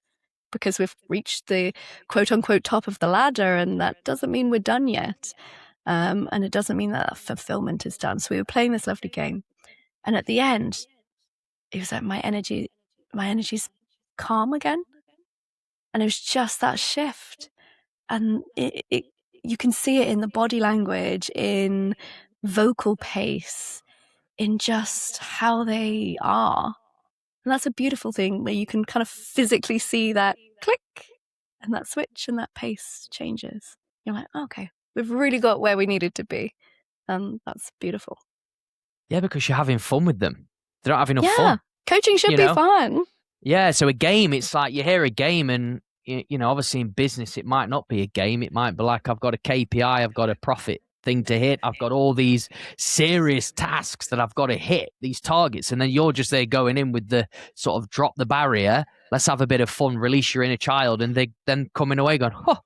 Because we've reached the quote unquote top of the ladder, and that doesn't mean we're done yet. And it doesn't mean that fulfillment is done. So we were playing this lovely game. And at the end, it was like my energy's calm again. And it was just that shift. And you can see it in the body language, in vocal pace, in just how they are. And that's a beautiful thing where you can kind of physically see that click and that switch and that pace changes. You're like, okay, we've really got where we needed to be. And that's beautiful. Yeah, because you're having fun with them. They're not having enough fun. Coaching should be fun. Yeah, so a game, it's like you hear a game and, you know, obviously in business, it might not be a game. It might be like, I've got a KPI, I've got a profit thing to hit. I've got all these serious tasks that I've got to hit, these targets. And then you're just there going in with the sort of drop the barrier. Let's have a bit of fun, release your inner child. And they then coming away going, oh,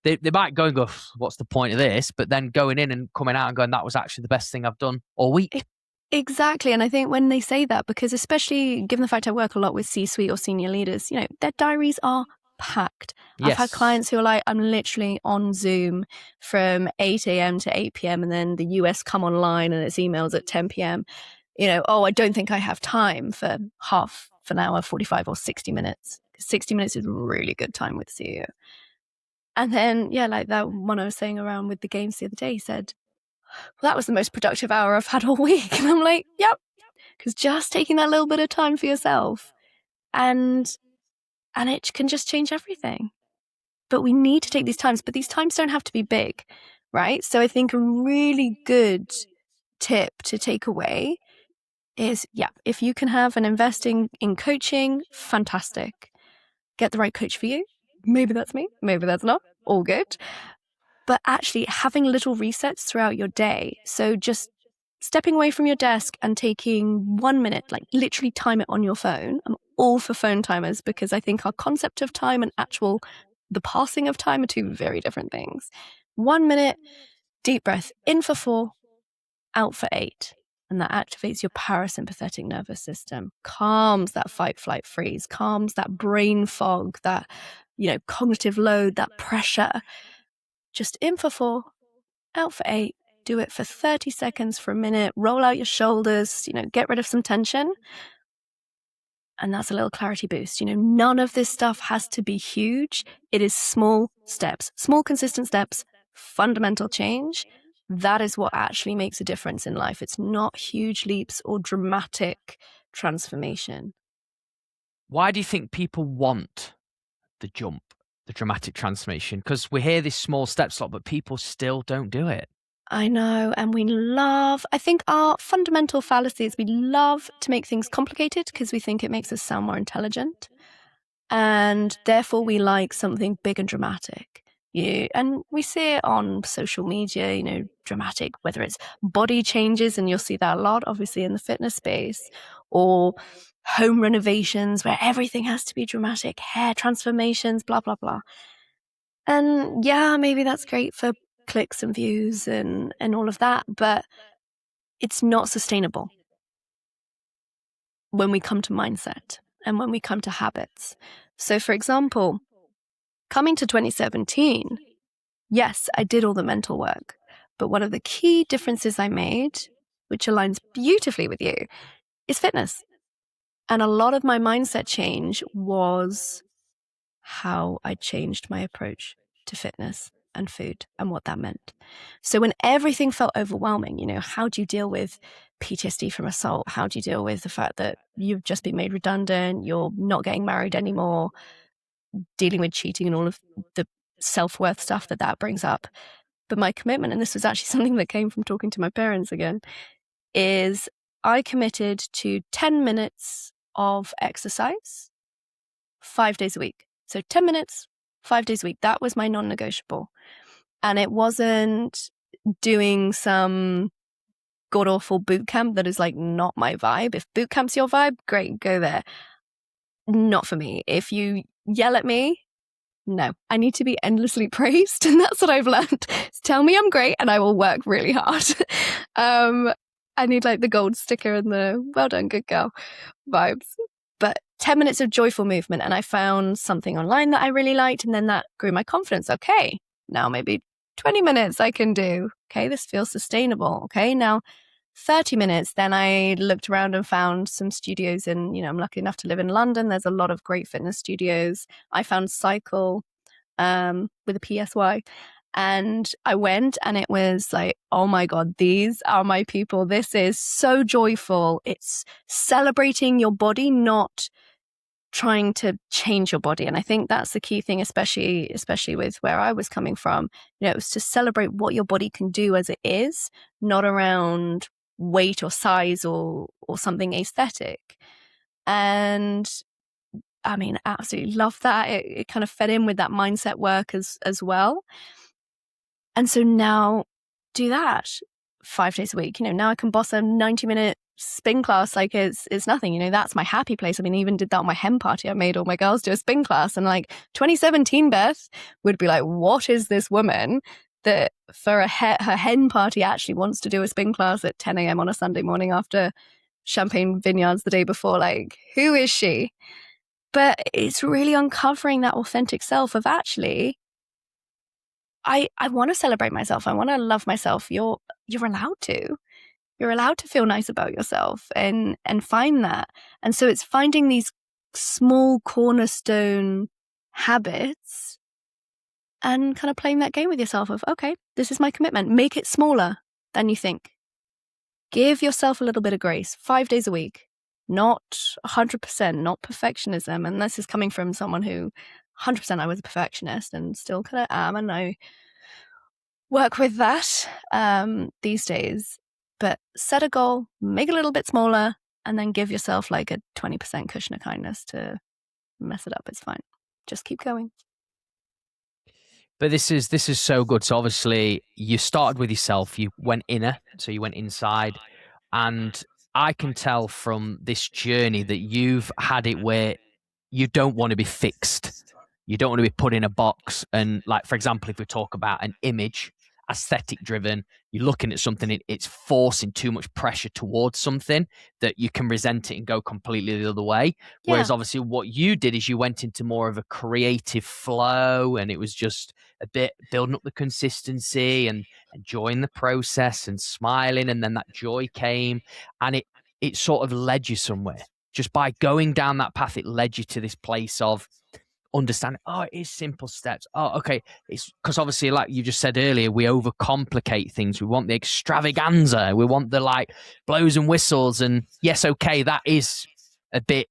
they might go and go, what's the point of this? But then going in and coming out and going, that was actually the best thing I've done all week. Exactly. And I think when they say that, because especially given the fact I work a lot with C-suite or senior leaders, their diaries are packed. Yes. I've had clients who are like, I'm literally on Zoom from 8 a.m. to 8 p.m. and then the US come online and it's emails at 10 p.m. I don't think I have time for half an hour, 45 or 60 minutes. 60 minutes is really good time with CEO. And then, like that one I was saying around with the games the other day, he said, well, that was the most productive hour I've had all week. And I'm like, yep, because just taking that little bit of time for yourself and it can just change everything. But we need to take these times, but these times don't have to be big, right? So I think a really good tip to take away is, if you can have an investing in coaching, fantastic. Get the right coach for you. Maybe that's me, maybe that's not, all good. But actually having little resets throughout your day. So just stepping away from your desk and taking 1 minute, like literally time it on your phone. I'm all for phone timers because I think our concept of time and the passing of time are two very different things. 1 minute, deep breath, in for 4, out for 8. And that activates your parasympathetic nervous system, calms that fight, flight, freeze, calms that brain fog, that, cognitive load, that pressure. Just in for 4, out for 8. Do it for 30 seconds, for a minute, roll out your shoulders, get rid of some tension. And that's a little clarity boost. None of this stuff has to be huge. It is small steps, small consistent steps, fundamental change. That is what actually makes a difference in life. It's not huge leaps or dramatic transformation. Why do you think people want the jump, the dramatic transformation? Because we hear this small steps a lot, but people still don't do it. I know. And I think our fundamental fallacy is we love to make things complicated because we think it makes us sound more intelligent. And therefore we like something big and dramatic. And we see it on social media, dramatic, whether it's body changes, and you'll see that a lot, obviously, in the fitness space, or home renovations where everything has to be dramatic, hair transformations, blah, blah, blah. And maybe that's great for clicks and views and all of that, but it's not sustainable when we come to mindset and when we come to habits. So, for example, coming to 2017, yes, I did all the mental work, but one of the key differences I made, which aligns beautifully with you, is fitness. And a lot of my mindset change was how I changed my approach to fitness and food and what that meant. So when everything felt overwhelming, how do you deal with PTSD from assault? How do you deal with the fact that you've just been made redundant, you're not getting married anymore, dealing with cheating and all of the self-worth stuff that brings up? But my commitment, and this was actually something that came from talking to my parents again, is I committed to 10 minutes of exercise 5 days a week. So 10 minutes, 5 days a week. That was my non-negotiable. And it wasn't doing some god-awful boot camp that is like not my vibe. If boot camp's your vibe, great, go there. Not for me. If you yell at me, no, I need to be endlessly praised. And that's what I've learned. Tell me I'm great and I will work really hard. I need like the gold sticker and the well done, good girl vibes. But 10 minutes of joyful movement. And I found something online that I really liked. And then that grew my confidence. Okay, now maybe 20 minutes I can do. Okay, this feels sustainable. Okay, now 30 minutes. Then I looked around and found some studios and, I'm lucky enough to live in London. There's a lot of great fitness studios. I found Cycle with a PSY. And I went and it was like, oh my God, these are my people. This is so joyful. It's celebrating your body, not trying to change your body. And I think that's the key thing, especially with where I was coming from. It was to celebrate what your body can do as it is, not around weight or size or something aesthetic. And I mean, absolutely love that. It kind of fed in with that mindset work as well. And so now do that 5 days a week. Now I can boss a 90-minute spin class like it's nothing. You know, that's my happy place. I mean, I even did that on my hen party. I made all my girls do a spin class, and like 2017 Beth would be like, what is this woman that for her hen party actually wants to do a spin class at 10 a.m. on a Sunday morning after Champagne Vineyards the day before? Like, who is she? But it's really uncovering that authentic self of actually, I want to celebrate myself. I want to love myself. You're allowed to. You're allowed to feel nice about yourself and find that. And so it's finding these small cornerstone habits and kind of playing that game with yourself of, okay, this is my commitment. Make it smaller than you think. Give yourself a little bit of grace, 5 days a week, not 100%, not perfectionism. And this is coming from someone who 100% I was a perfectionist and still kind of am. And I work with that these days. But set a goal, make it a little bit smaller, and then give yourself like a 20% cushion of kindness to mess it up. It's fine. Just keep going. But this is so good. So obviously you started with yourself, you went inner, so you went inside. And I can tell from this journey that you've had it where you don't want to be fixed. You don't want to be put in a box. And like, for example, if we talk about an image, aesthetic driven, you're looking at something, it's forcing too much pressure towards something that you can resent it and go completely the other way. Yeah. Whereas obviously what you did is you went into more of a creative flow, and it was just a bit building up the consistency and enjoying the process and smiling. And then that joy came, and it sort of led you somewhere. Just by going down that path, it led you to this place of understanding, oh, it is simple steps. Oh, okay. It's because obviously, like you just said earlier, we overcomplicate things. We want the extravaganza. We want the like blows and whistles. And yes, okay, that is a bit,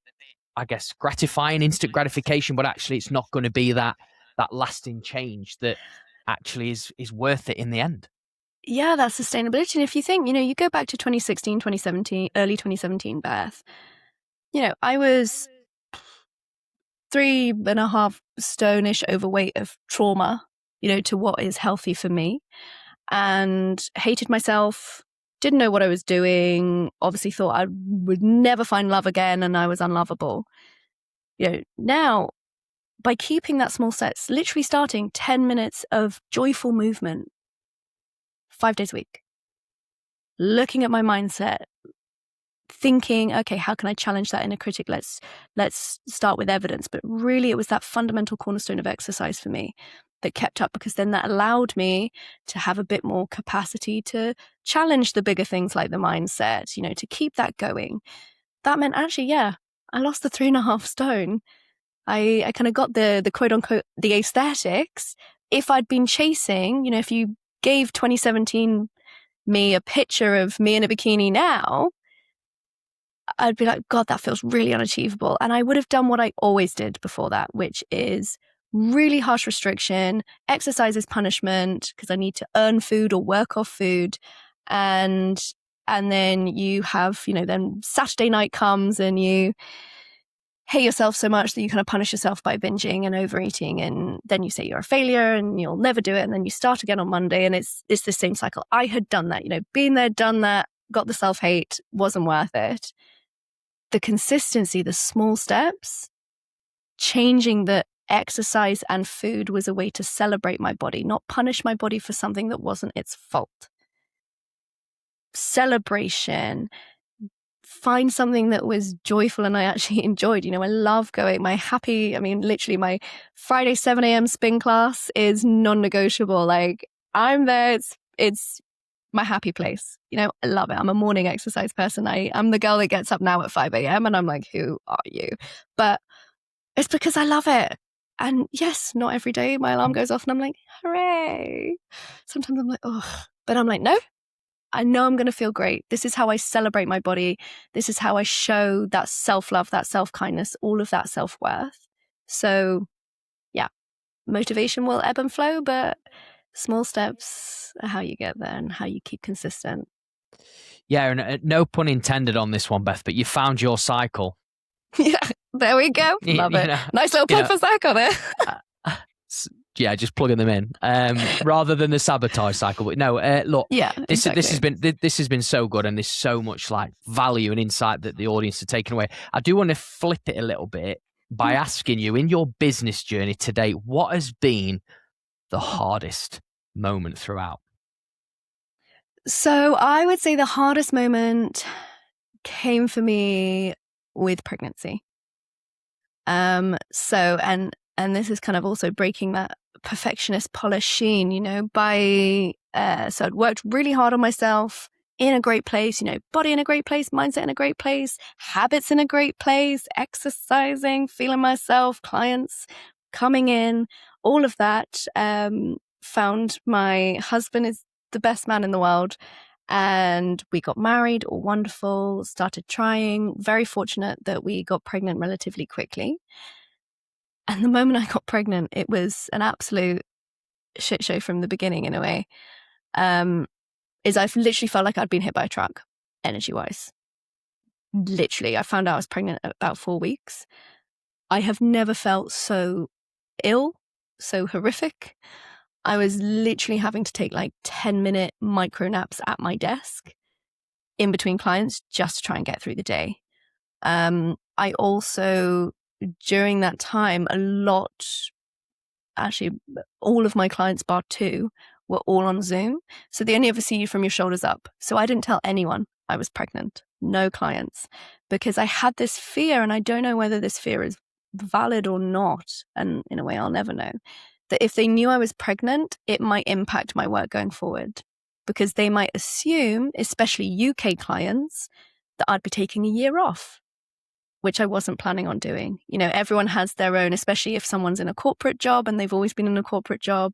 I guess, gratifying, instant gratification, but actually it's not going to be that lasting change that actually is worth it in the end. Yeah, that sustainability. And if you think, you go back to 2016, 2017, early 2017, Beth, I was 3.5 stone-ish overweight of trauma, to what is healthy for me, and hated myself, didn't know what I was doing, obviously thought I would never find love again and I was unlovable. Now, by keeping that small sets, literally starting 10 minutes of joyful movement, 5 days a week, looking at my mindset, thinking, okay, how can I challenge that inner critic? Let's start with evidence. But really, it was that fundamental cornerstone of exercise for me that kept up, because then that allowed me to have a bit more capacity to challenge the bigger things like the mindset, to keep that going. That meant actually, yeah, I lost the 3.5 stone. I kind of got the quote unquote, the aesthetics. If I'd been chasing, if you gave 2017 me a picture of me in a bikini now, I'd be like, God, that feels really unachievable. And I would have done what I always did before that, which is really harsh restriction. Exercise is punishment because I need to earn food or work off food. And then you have, then Saturday night comes and you hate yourself so much that you kind of punish yourself by binging and overeating. And then you say you're a failure and you'll never do it. And then you start again on Monday, and it's the same cycle. I had done that, been there, done that, got the self-hate, wasn't worth it. The consistency, the small steps, changing the exercise and food was a way to celebrate my body, not punish my body for something that wasn't its fault. Celebration, find something that was joyful and I actually enjoyed. I love going, literally my Friday 7 a.m. spin class is non-negotiable. Like, I'm there, it's my happy place. I love it. I'm a morning exercise person. I'm the girl that gets up now at 5 a.m. and I'm like, who are you? But it's because I love it. And yes, not every day my alarm goes off and I'm like, hooray. Sometimes I'm like, oh, but I'm like, no, I know I'm going to feel great. This is how I celebrate my body. This is how I show that self-love, that self-kindness, all of that self-worth. So yeah, motivation will ebb and flow, but small steps are how you get there and how you keep consistent. Yeah, and no pun intended on this one, Beth, but you found your cycle. Yeah, there we go. Love it. Nice little plug for cycle there. just plugging them in, rather than the sabotage cycle. But no, look, this has been so good, and there's so much like value and insight that the audience are taking away. I do want to flip it a little bit by asking you, in your business journey to date, what has been the hardest moment throughout? So I would say the hardest moment came for me with pregnancy. And this is kind of also breaking that perfectionist polish sheen, so I'd worked really hard on myself, in a great place, body in a great place, mindset in a great place, habits in a great place, exercising, feeling myself, clients coming in, all of that. Found my husband is the best man in the world. And we got married, all wonderful, started trying. Very fortunate that we got pregnant relatively quickly. And the moment I got pregnant, it was an absolute shit show from the beginning in a way. Is I've literally felt like I'd been hit by a truck, energy-wise. Literally, I found out I was pregnant at about 4 weeks. I have never felt so ill, so horrific. I was literally having to take like 10-minute micro naps at my desk in between clients just to try and get through the day. I also, during that time, actually all of my clients bar 2 were all on Zoom. So they only ever see you from your shoulders up. So I didn't tell anyone I was pregnant, no clients, because I had this fear, and I don't know whether this fear is valid or not. And in a way, I'll never know. That if they knew I was pregnant, it might impact my work going forward, because they might assume, especially UK clients, that I'd be taking a year off, which I wasn't planning on doing. Everyone has their own, especially if someone's in a corporate job and they've always been in a corporate job.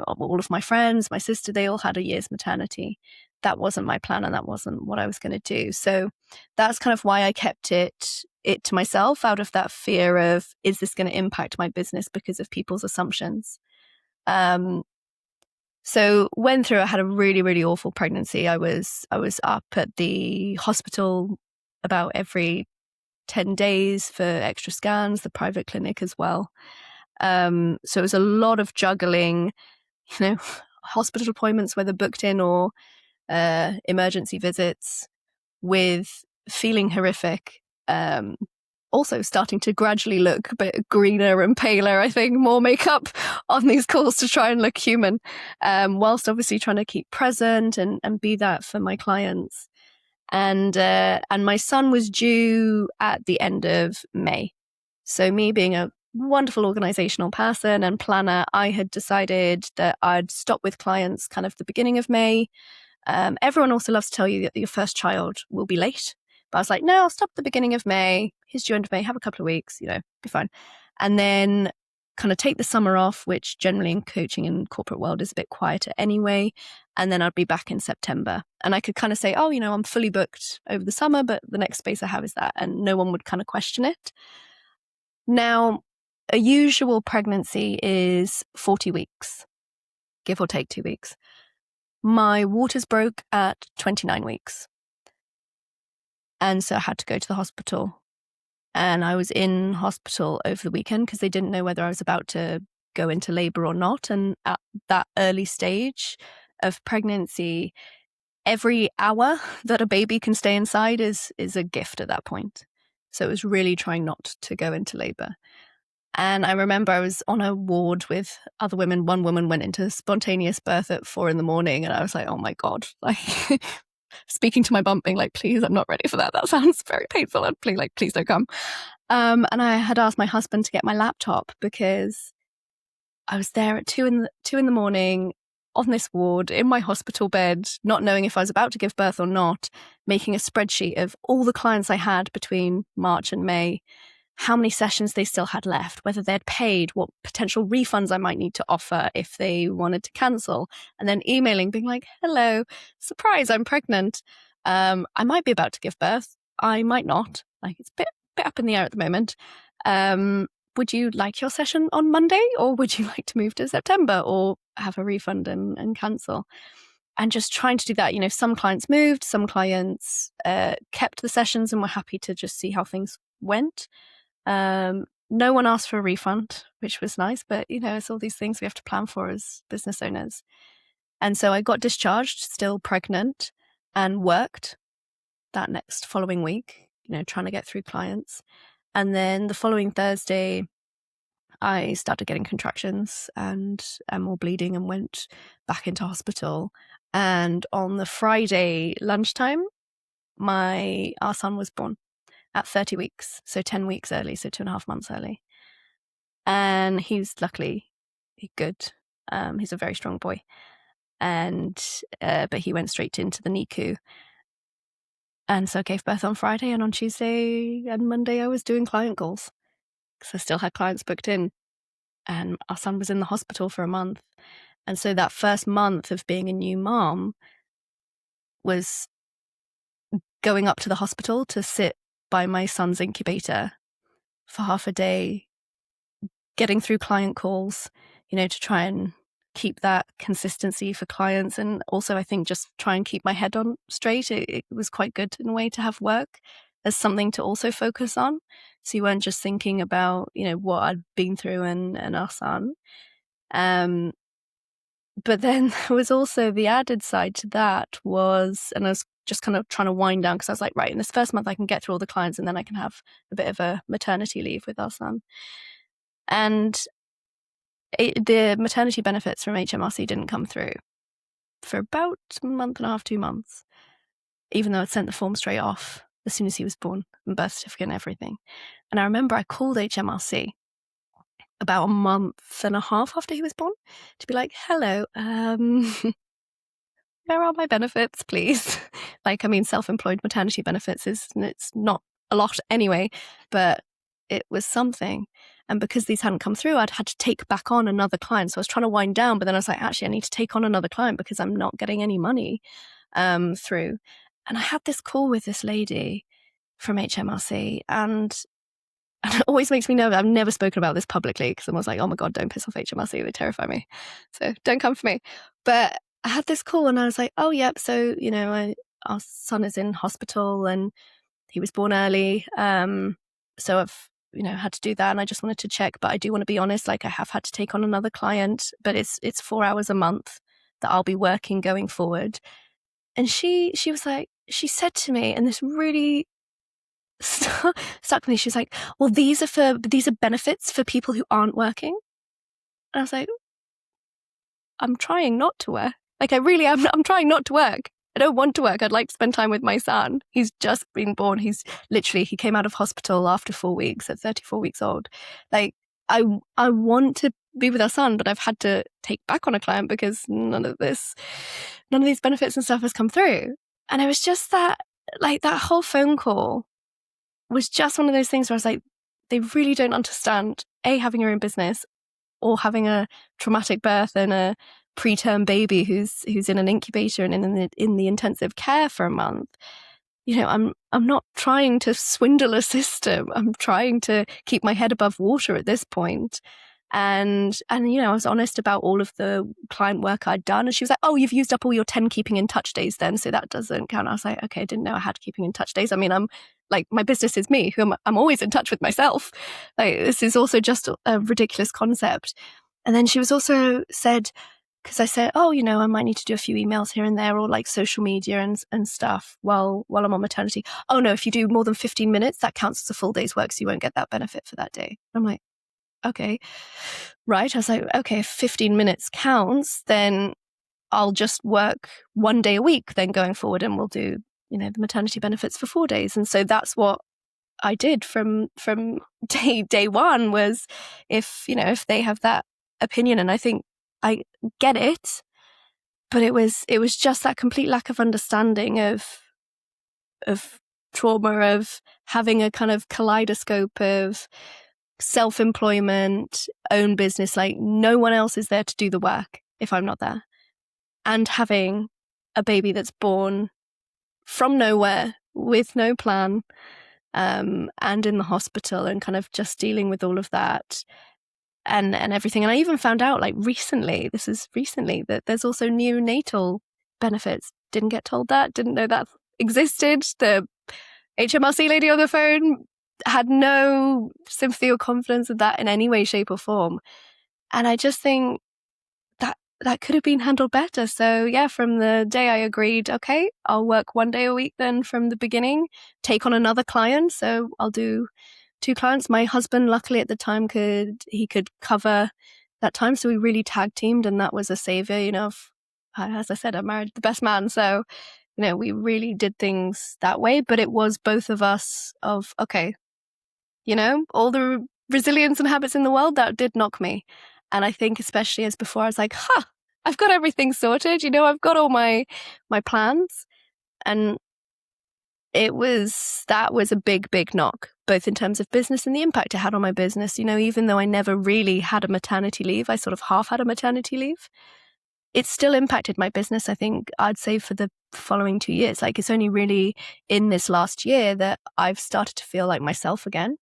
All of my friends, my sister, they all had a year's maternity. That wasn't my plan, and that wasn't what I was going to do. So that's kind of why I kept it to myself, out of that fear of, is this going to impact my business because of people's assumptions? So went through, I had a really, really awful pregnancy. I was up at the hospital about every 10 days for extra scans, the private clinic as well. So it was a lot of juggling, hospital appointments, whether booked in or emergency visits, with feeling horrific. Also starting to gradually look a bit greener and paler, I think, more makeup on these calls to try and look human, whilst obviously trying to keep present and be that for my clients. And my son was due at the end of May. So me being a wonderful organizational person and planner, I had decided that I'd stop with clients kind of the beginning of May. Everyone also loves to tell you that your first child will be late. But I was like, no, I'll stop at the beginning of May. He's due end of May, have a couple of weeks, be fine. And then kind of take the summer off, which generally in coaching and corporate world is a bit quieter anyway. And then I'd be back in September. And I could kind of say, oh, I'm fully booked over the summer, but the next space I have is that. And no one would kind of question it. Now, a usual pregnancy is 40 weeks, give or take 2 weeks. My waters broke at 29 weeks. And so I had to go to the hospital. And I was in hospital over the weekend because they didn't know whether I was about to go into labor or not. And at that early stage of pregnancy, every hour that a baby can stay inside is a gift at that point. So it was really trying not to go into labor. And I remember I was on a ward with other women. One woman went into spontaneous birth at 4 a.m. and I was like, oh my God, like speaking to my bump being like, please, I'm not ready for that. That sounds very painful. And please don't come. And I had asked my husband to get my laptop because I was there at 2 in the morning on this ward in my hospital bed, not knowing if I was about to give birth or not, making a spreadsheet of all the clients I had between March and May, how many sessions they still had left, whether they'd paid, what potential refunds I might need to offer if they wanted to cancel, and then emailing, being like, hello, surprise, I'm pregnant. I might be about to give birth. I might not. Like, it's a bit up in the air at the moment. Would you like your session on Monday, or would you like to move to September or have a refund and cancel? And just trying to do that. Some clients moved, some clients kept the sessions and were happy to just see how things went. no one asked for a refund, which was nice, but it's all these things we have to plan for as business owners. And so I got discharged, still pregnant, and worked that next following week, trying to get through clients. And then the following Thursday, I started getting contractions and more bleeding and went back into hospital. And on the Friday lunchtime, our son was born at 30 weeks, so 10 weeks early, so 2.5 months early. And he's luckily good. He's a very strong boy. And but he went straight into the NICU. And so I gave birth on Friday, and on Tuesday and Monday I was doing client calls because I still had clients booked in. And our son was in the hospital for a month. And so that first month of being a new mom was going up to the hospital to sit by my son's incubator for half a day, getting through client calls, to try and keep that consistency for clients. And also, I think, just try and keep my head on straight. It was quite good in a way to have work as something to also focus on. So you weren't just thinking about, what I'd been through and our son. But then there was also the added side to that and I was just kind of trying to wind down because I was like, right, in this first month I can get through all the clients and then I can have a bit of a maternity leave with our son. And the maternity benefits from HMRC didn't come through for about a month and a half, 2 months, even though I'd sent the form straight off as soon as he was born, and birth certificate and everything. And I remember I called HMRC about a month and a half after he was born to be like, hello, where are my benefits, please? Self-employed maternity benefits it's not a lot anyway, but it was something. And because these hadn't come through, I'd had to take back on another client. So I was trying to wind down, but then I was like, actually, I need to take on another client because I'm not getting any money through. And I had this call with this lady from HMRC, and it always makes me nervous. I've never spoken about this publicly because I was like, oh my God, don't piss off HMRC. They terrify me. So don't come for me. But I had this call and I was like, oh, yep. So, our son is in hospital and he was born early. So I've, had to do that. And I just wanted to check. But I do want to be honest, I have had to take on another client, but it's 4 hours a month that I'll be working going forward. And she was like, she said to me, and this really stuck with me. She was like, well, these are benefits for people who aren't working. And I was like, I'm trying not to work. I really am. I'm trying not to work. I don't want to work. I'd like to spend time with my son. He's just been born. He came out of hospital after 4 weeks at 34 weeks old. I want to be with our son, but I've had to take back on a client because none of these benefits and stuff has come through. And it was just that whole phone call was just one of those things where I was like, they really don't understand having your own business or having a traumatic birth and a preterm baby who's in an incubator and in the intensive care for a month. I'm not trying to swindle a system. I'm trying to keep my head above water at this point. And I was honest about all of the client work I'd done. And she was like, oh, you've used up all your 10 keeping in touch days then, so that doesn't count. I was like, okay, I didn't know I had keeping in touch days. I'm my business is me, I'm always in touch with myself. This is also just a ridiculous concept. And then she was also said, because I said, oh, I might need to do a few emails here and there or social media and stuff while I'm on maternity. Oh no, if you do more than 15 minutes, that counts as a full day's work, so you won't get that benefit for that day. I'm like, okay, right. I was like, okay, if 15 minutes counts, then I'll just work 1 day a week then going forward and we'll do, the maternity benefits for 4 days. And so that's what I did from day one was if they have that opinion, and I think I get it, but it was just that complete lack of understanding of trauma, of having a kind of kaleidoscope of self-employment, own business, no one else is there to do the work if I'm not there, and having a baby that's born from nowhere with no plan, and in the hospital and kind of just dealing with all of that and everything. And I even found out recently that there's also neonatal benefits. Didn't get told that, didn't know that existed. The HMRC lady on the phone had no sympathy or confidence with that in any way, shape, or form. And I just think that could have been handled better. So yeah, from the day I agreed, okay, I'll work 1 day a week then from the beginning, take on another client. So I'll do 2 clients. My husband, luckily at the time, could cover that time. So we really tag teamed, and that was a savior, as I said, I married the best man. So, we really did things that way, but it was both of us of, okay, all the resilience and habits in the world that did knock me. And I think especially as before, I was like, I've got everything sorted. I've got all my plans. And that was a big, big knock, both in terms of business and the impact it had on my business. Even though I never really had a maternity leave, I sort of half had a maternity leave. It still impacted my business, I think I'd say, for the following 2 years. Like, it's only really in this last year that I've started to feel like myself again.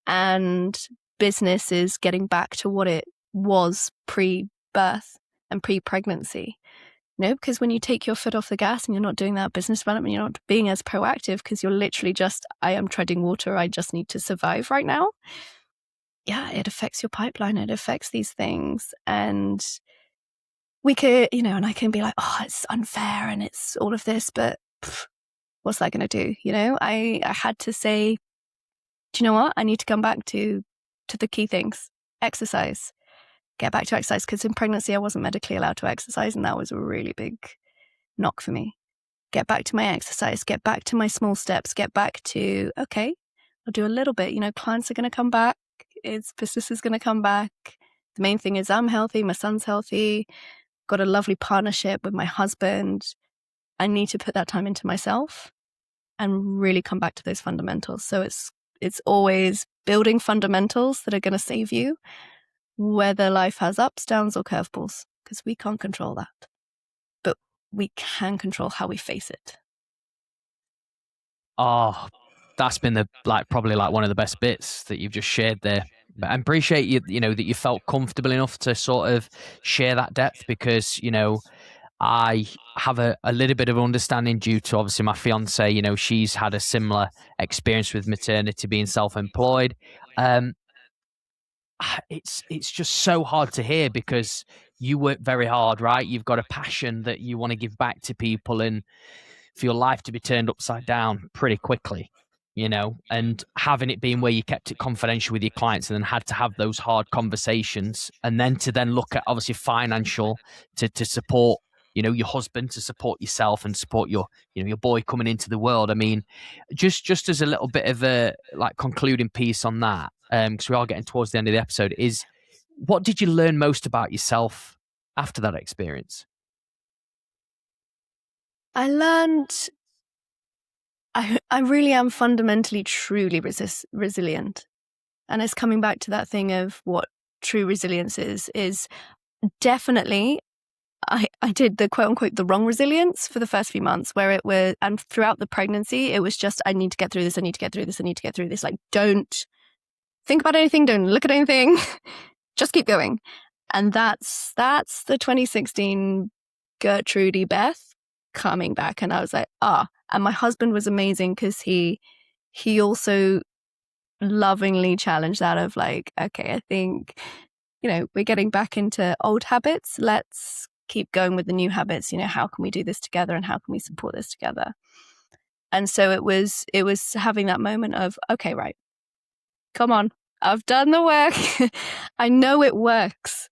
And business is getting back to what it was pre-birth and pre-pregnancy. Because when you take your foot off the gas and you're not doing that business development, you're not being as proactive because you're literally just, I am treading water. I just need to survive right now. Yeah, it affects your pipeline. It affects these things. And we could, and I can be like, oh, it's unfair and it's all of this, but what's that going to do? I had to say, do you know what? I need to come back to the key things. Exercise. Get back to exercise, because in pregnancy I wasn't medically allowed to exercise, and that was a really big knock for me. Get back to my exercise, get back to my small steps, get back to, okay, I'll do a little bit. Clients are going to come back, business is going to come back. The main thing is I'm healthy, my son's healthy, got a lovely partnership with my husband. I need to put that time into myself and really come back to those fundamentals. So it's always building fundamentals that are going to save you, whether life has ups, downs, or curveballs, because we can't control that. But we can control how we face it. Oh, that's been probably one of the best bits that you've just shared there. I appreciate that you felt comfortable enough to sort of share that depth, because, I have a little bit of understanding due to obviously my fiance. She's had a similar experience with maternity, being self-employed. It's just so hard to hear, because you work very hard, right? You've got a passion that you want to give back to people, and for your life to be turned upside down pretty quickly, and having it being where you kept it confidential with your clients and then had to have those hard conversations, and then to look at obviously financial to support, your husband, to support yourself and support your boy coming into the world. I mean, just as a little bit of a concluding piece on that, because we are getting towards the end of the episode, is what did you learn most about yourself after that experience? I learned I really am fundamentally, truly resilient. And it's coming back to that thing of what true resilience is definitely, I did the quote unquote the wrong resilience for the first few months, where it was, and throughout the pregnancy, it was just, I need to get through this. I need to get through this. I need to get through this. Like, don't think about anything. Don't look at anything. Just keep going. And that's the 2016 Gertrude Beth coming back. And I was like, and my husband was amazing, because he also lovingly challenged that of like, okay, I think, we're getting back into old habits. Let's keep going with the new habits. How can we do this together, and how can we support this together? And so it was having that moment of, okay, right, come on, I've done the work. I know it works.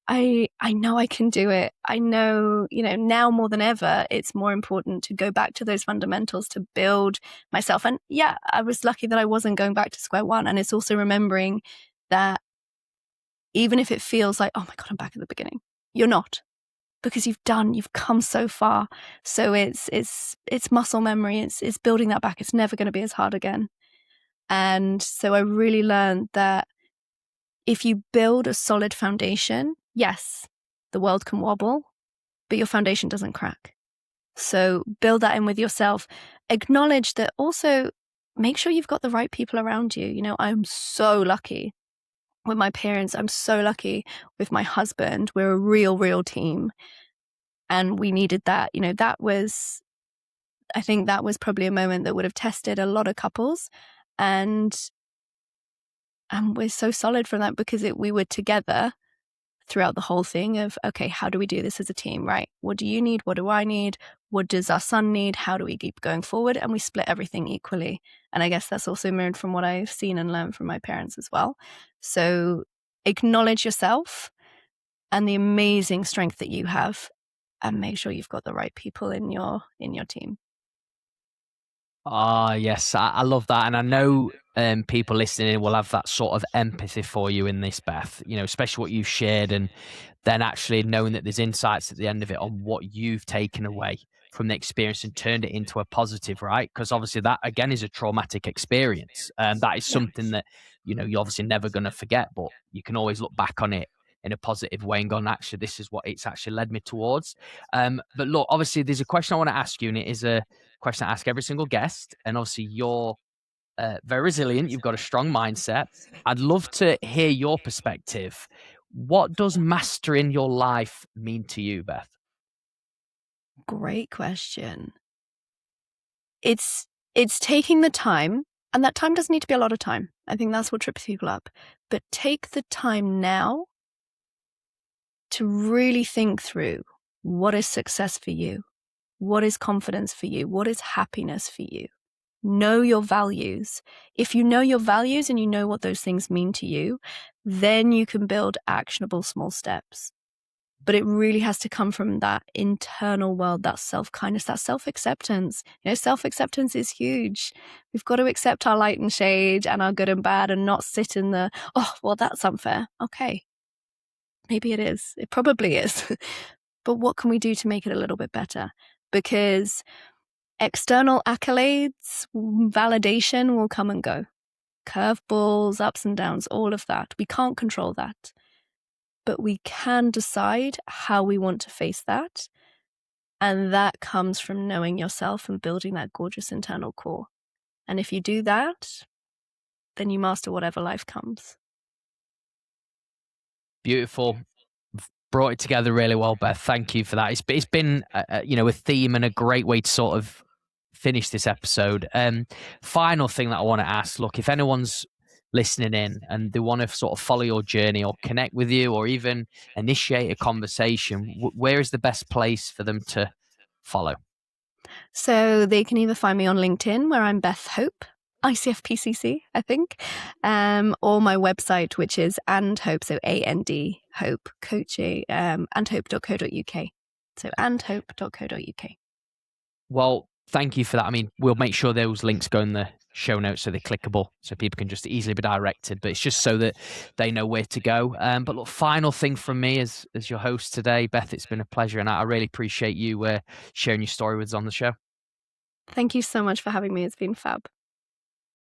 I know I can do it. I know, now more than ever, it's more important to go back to those fundamentals to build myself. And yeah, I was lucky that I wasn't going back to square one. And it's also remembering that even if it feels like, oh my God, I'm back at the beginning, you're not, because you've come so far. So it's muscle memory. It's building that back. It's never going to be as hard again. And so I really learned that if you build a solid foundation, yes, the world can wobble, but your foundation doesn't crack. So build that in with yourself. Acknowledge that also, make sure you've got the right people around you. I'm so lucky with my parents. I'm so lucky with my husband. We're a real team. And we needed that. I think that was probably a moment that would have tested a lot of couples. And we're so solid from that because we were together throughout the whole thing of, okay, how do we do this as a team, right? What do you need? What do I need? What does our son need? How do we keep going forward? And we split everything equally. And I guess that's also mirrored from what I've seen and learned from my parents as well. So acknowledge yourself and the amazing strength that you have, and make sure you've got the right people in your team. Ah, yes, I love that, and I know people listening will have that sort of empathy for you in this, Beth. You know, especially what you've shared, and then actually knowing that there's insights at the end of it on what you've taken away from the experience and turned it into a positive, right? Because obviously that again is a traumatic experience, and that is Yeah. something that you're obviously never going to forget, but you can always look back on it in a positive way and go, actually, this is what it's actually led me towards. But look, obviously, there's a question I want to ask you, and it is a question I ask every single guest. And obviously, you're very resilient. You've got a strong mindset. I'd love to hear your perspective. What does mastering your life mean to you, Beth? Great question. It's taking the time, and that time doesn't need to be a lot of time. I think that's what trips people up. But take the time now to really think through, what is success for you? What is confidence for you? What is happiness for you? Know your values. If you know your values and you know what those things mean to you, then you can build actionable small steps. But it really has to come from that internal world, that self-kindness, that self-acceptance. Self-acceptance is huge. We've got to accept our light and shade and our good and bad, and not sit in the, oh, well, that's unfair. Okay. Maybe it is. It probably is. But what can we do to make it a little bit better? Because external accolades, validation will come and go. Curveballs, ups and downs, all of that. We can't control that. But we can decide how we want to face that. And that comes from knowing yourself and building that gorgeous internal core. And if you do that, then you master whatever life comes. Beautiful. Brought it together really well, Beth. Thank you for that. It's been a theme and a great way to sort of finish this episode. Final thing that I want to ask, look, if anyone's listening in and they want to sort of follow your journey or connect with you or even initiate a conversation, where is the best place for them to follow? So they can either find me on LinkedIn, where I'm Beth Hope, ICFPCC, I think, or my website, which is And Hope, so AND Hope coaching, andhope.co.uk. So andhope.co.uk. Well, thank you for that. I mean, we'll make sure those links go in the show notes so they're clickable, so people can just easily be directed. But it's just so that they know where to go. But look, final thing from me as your host today, Beth, it's been a pleasure, and I really appreciate you sharing your story with us on the show. Thank you so much for having me. It's been fab.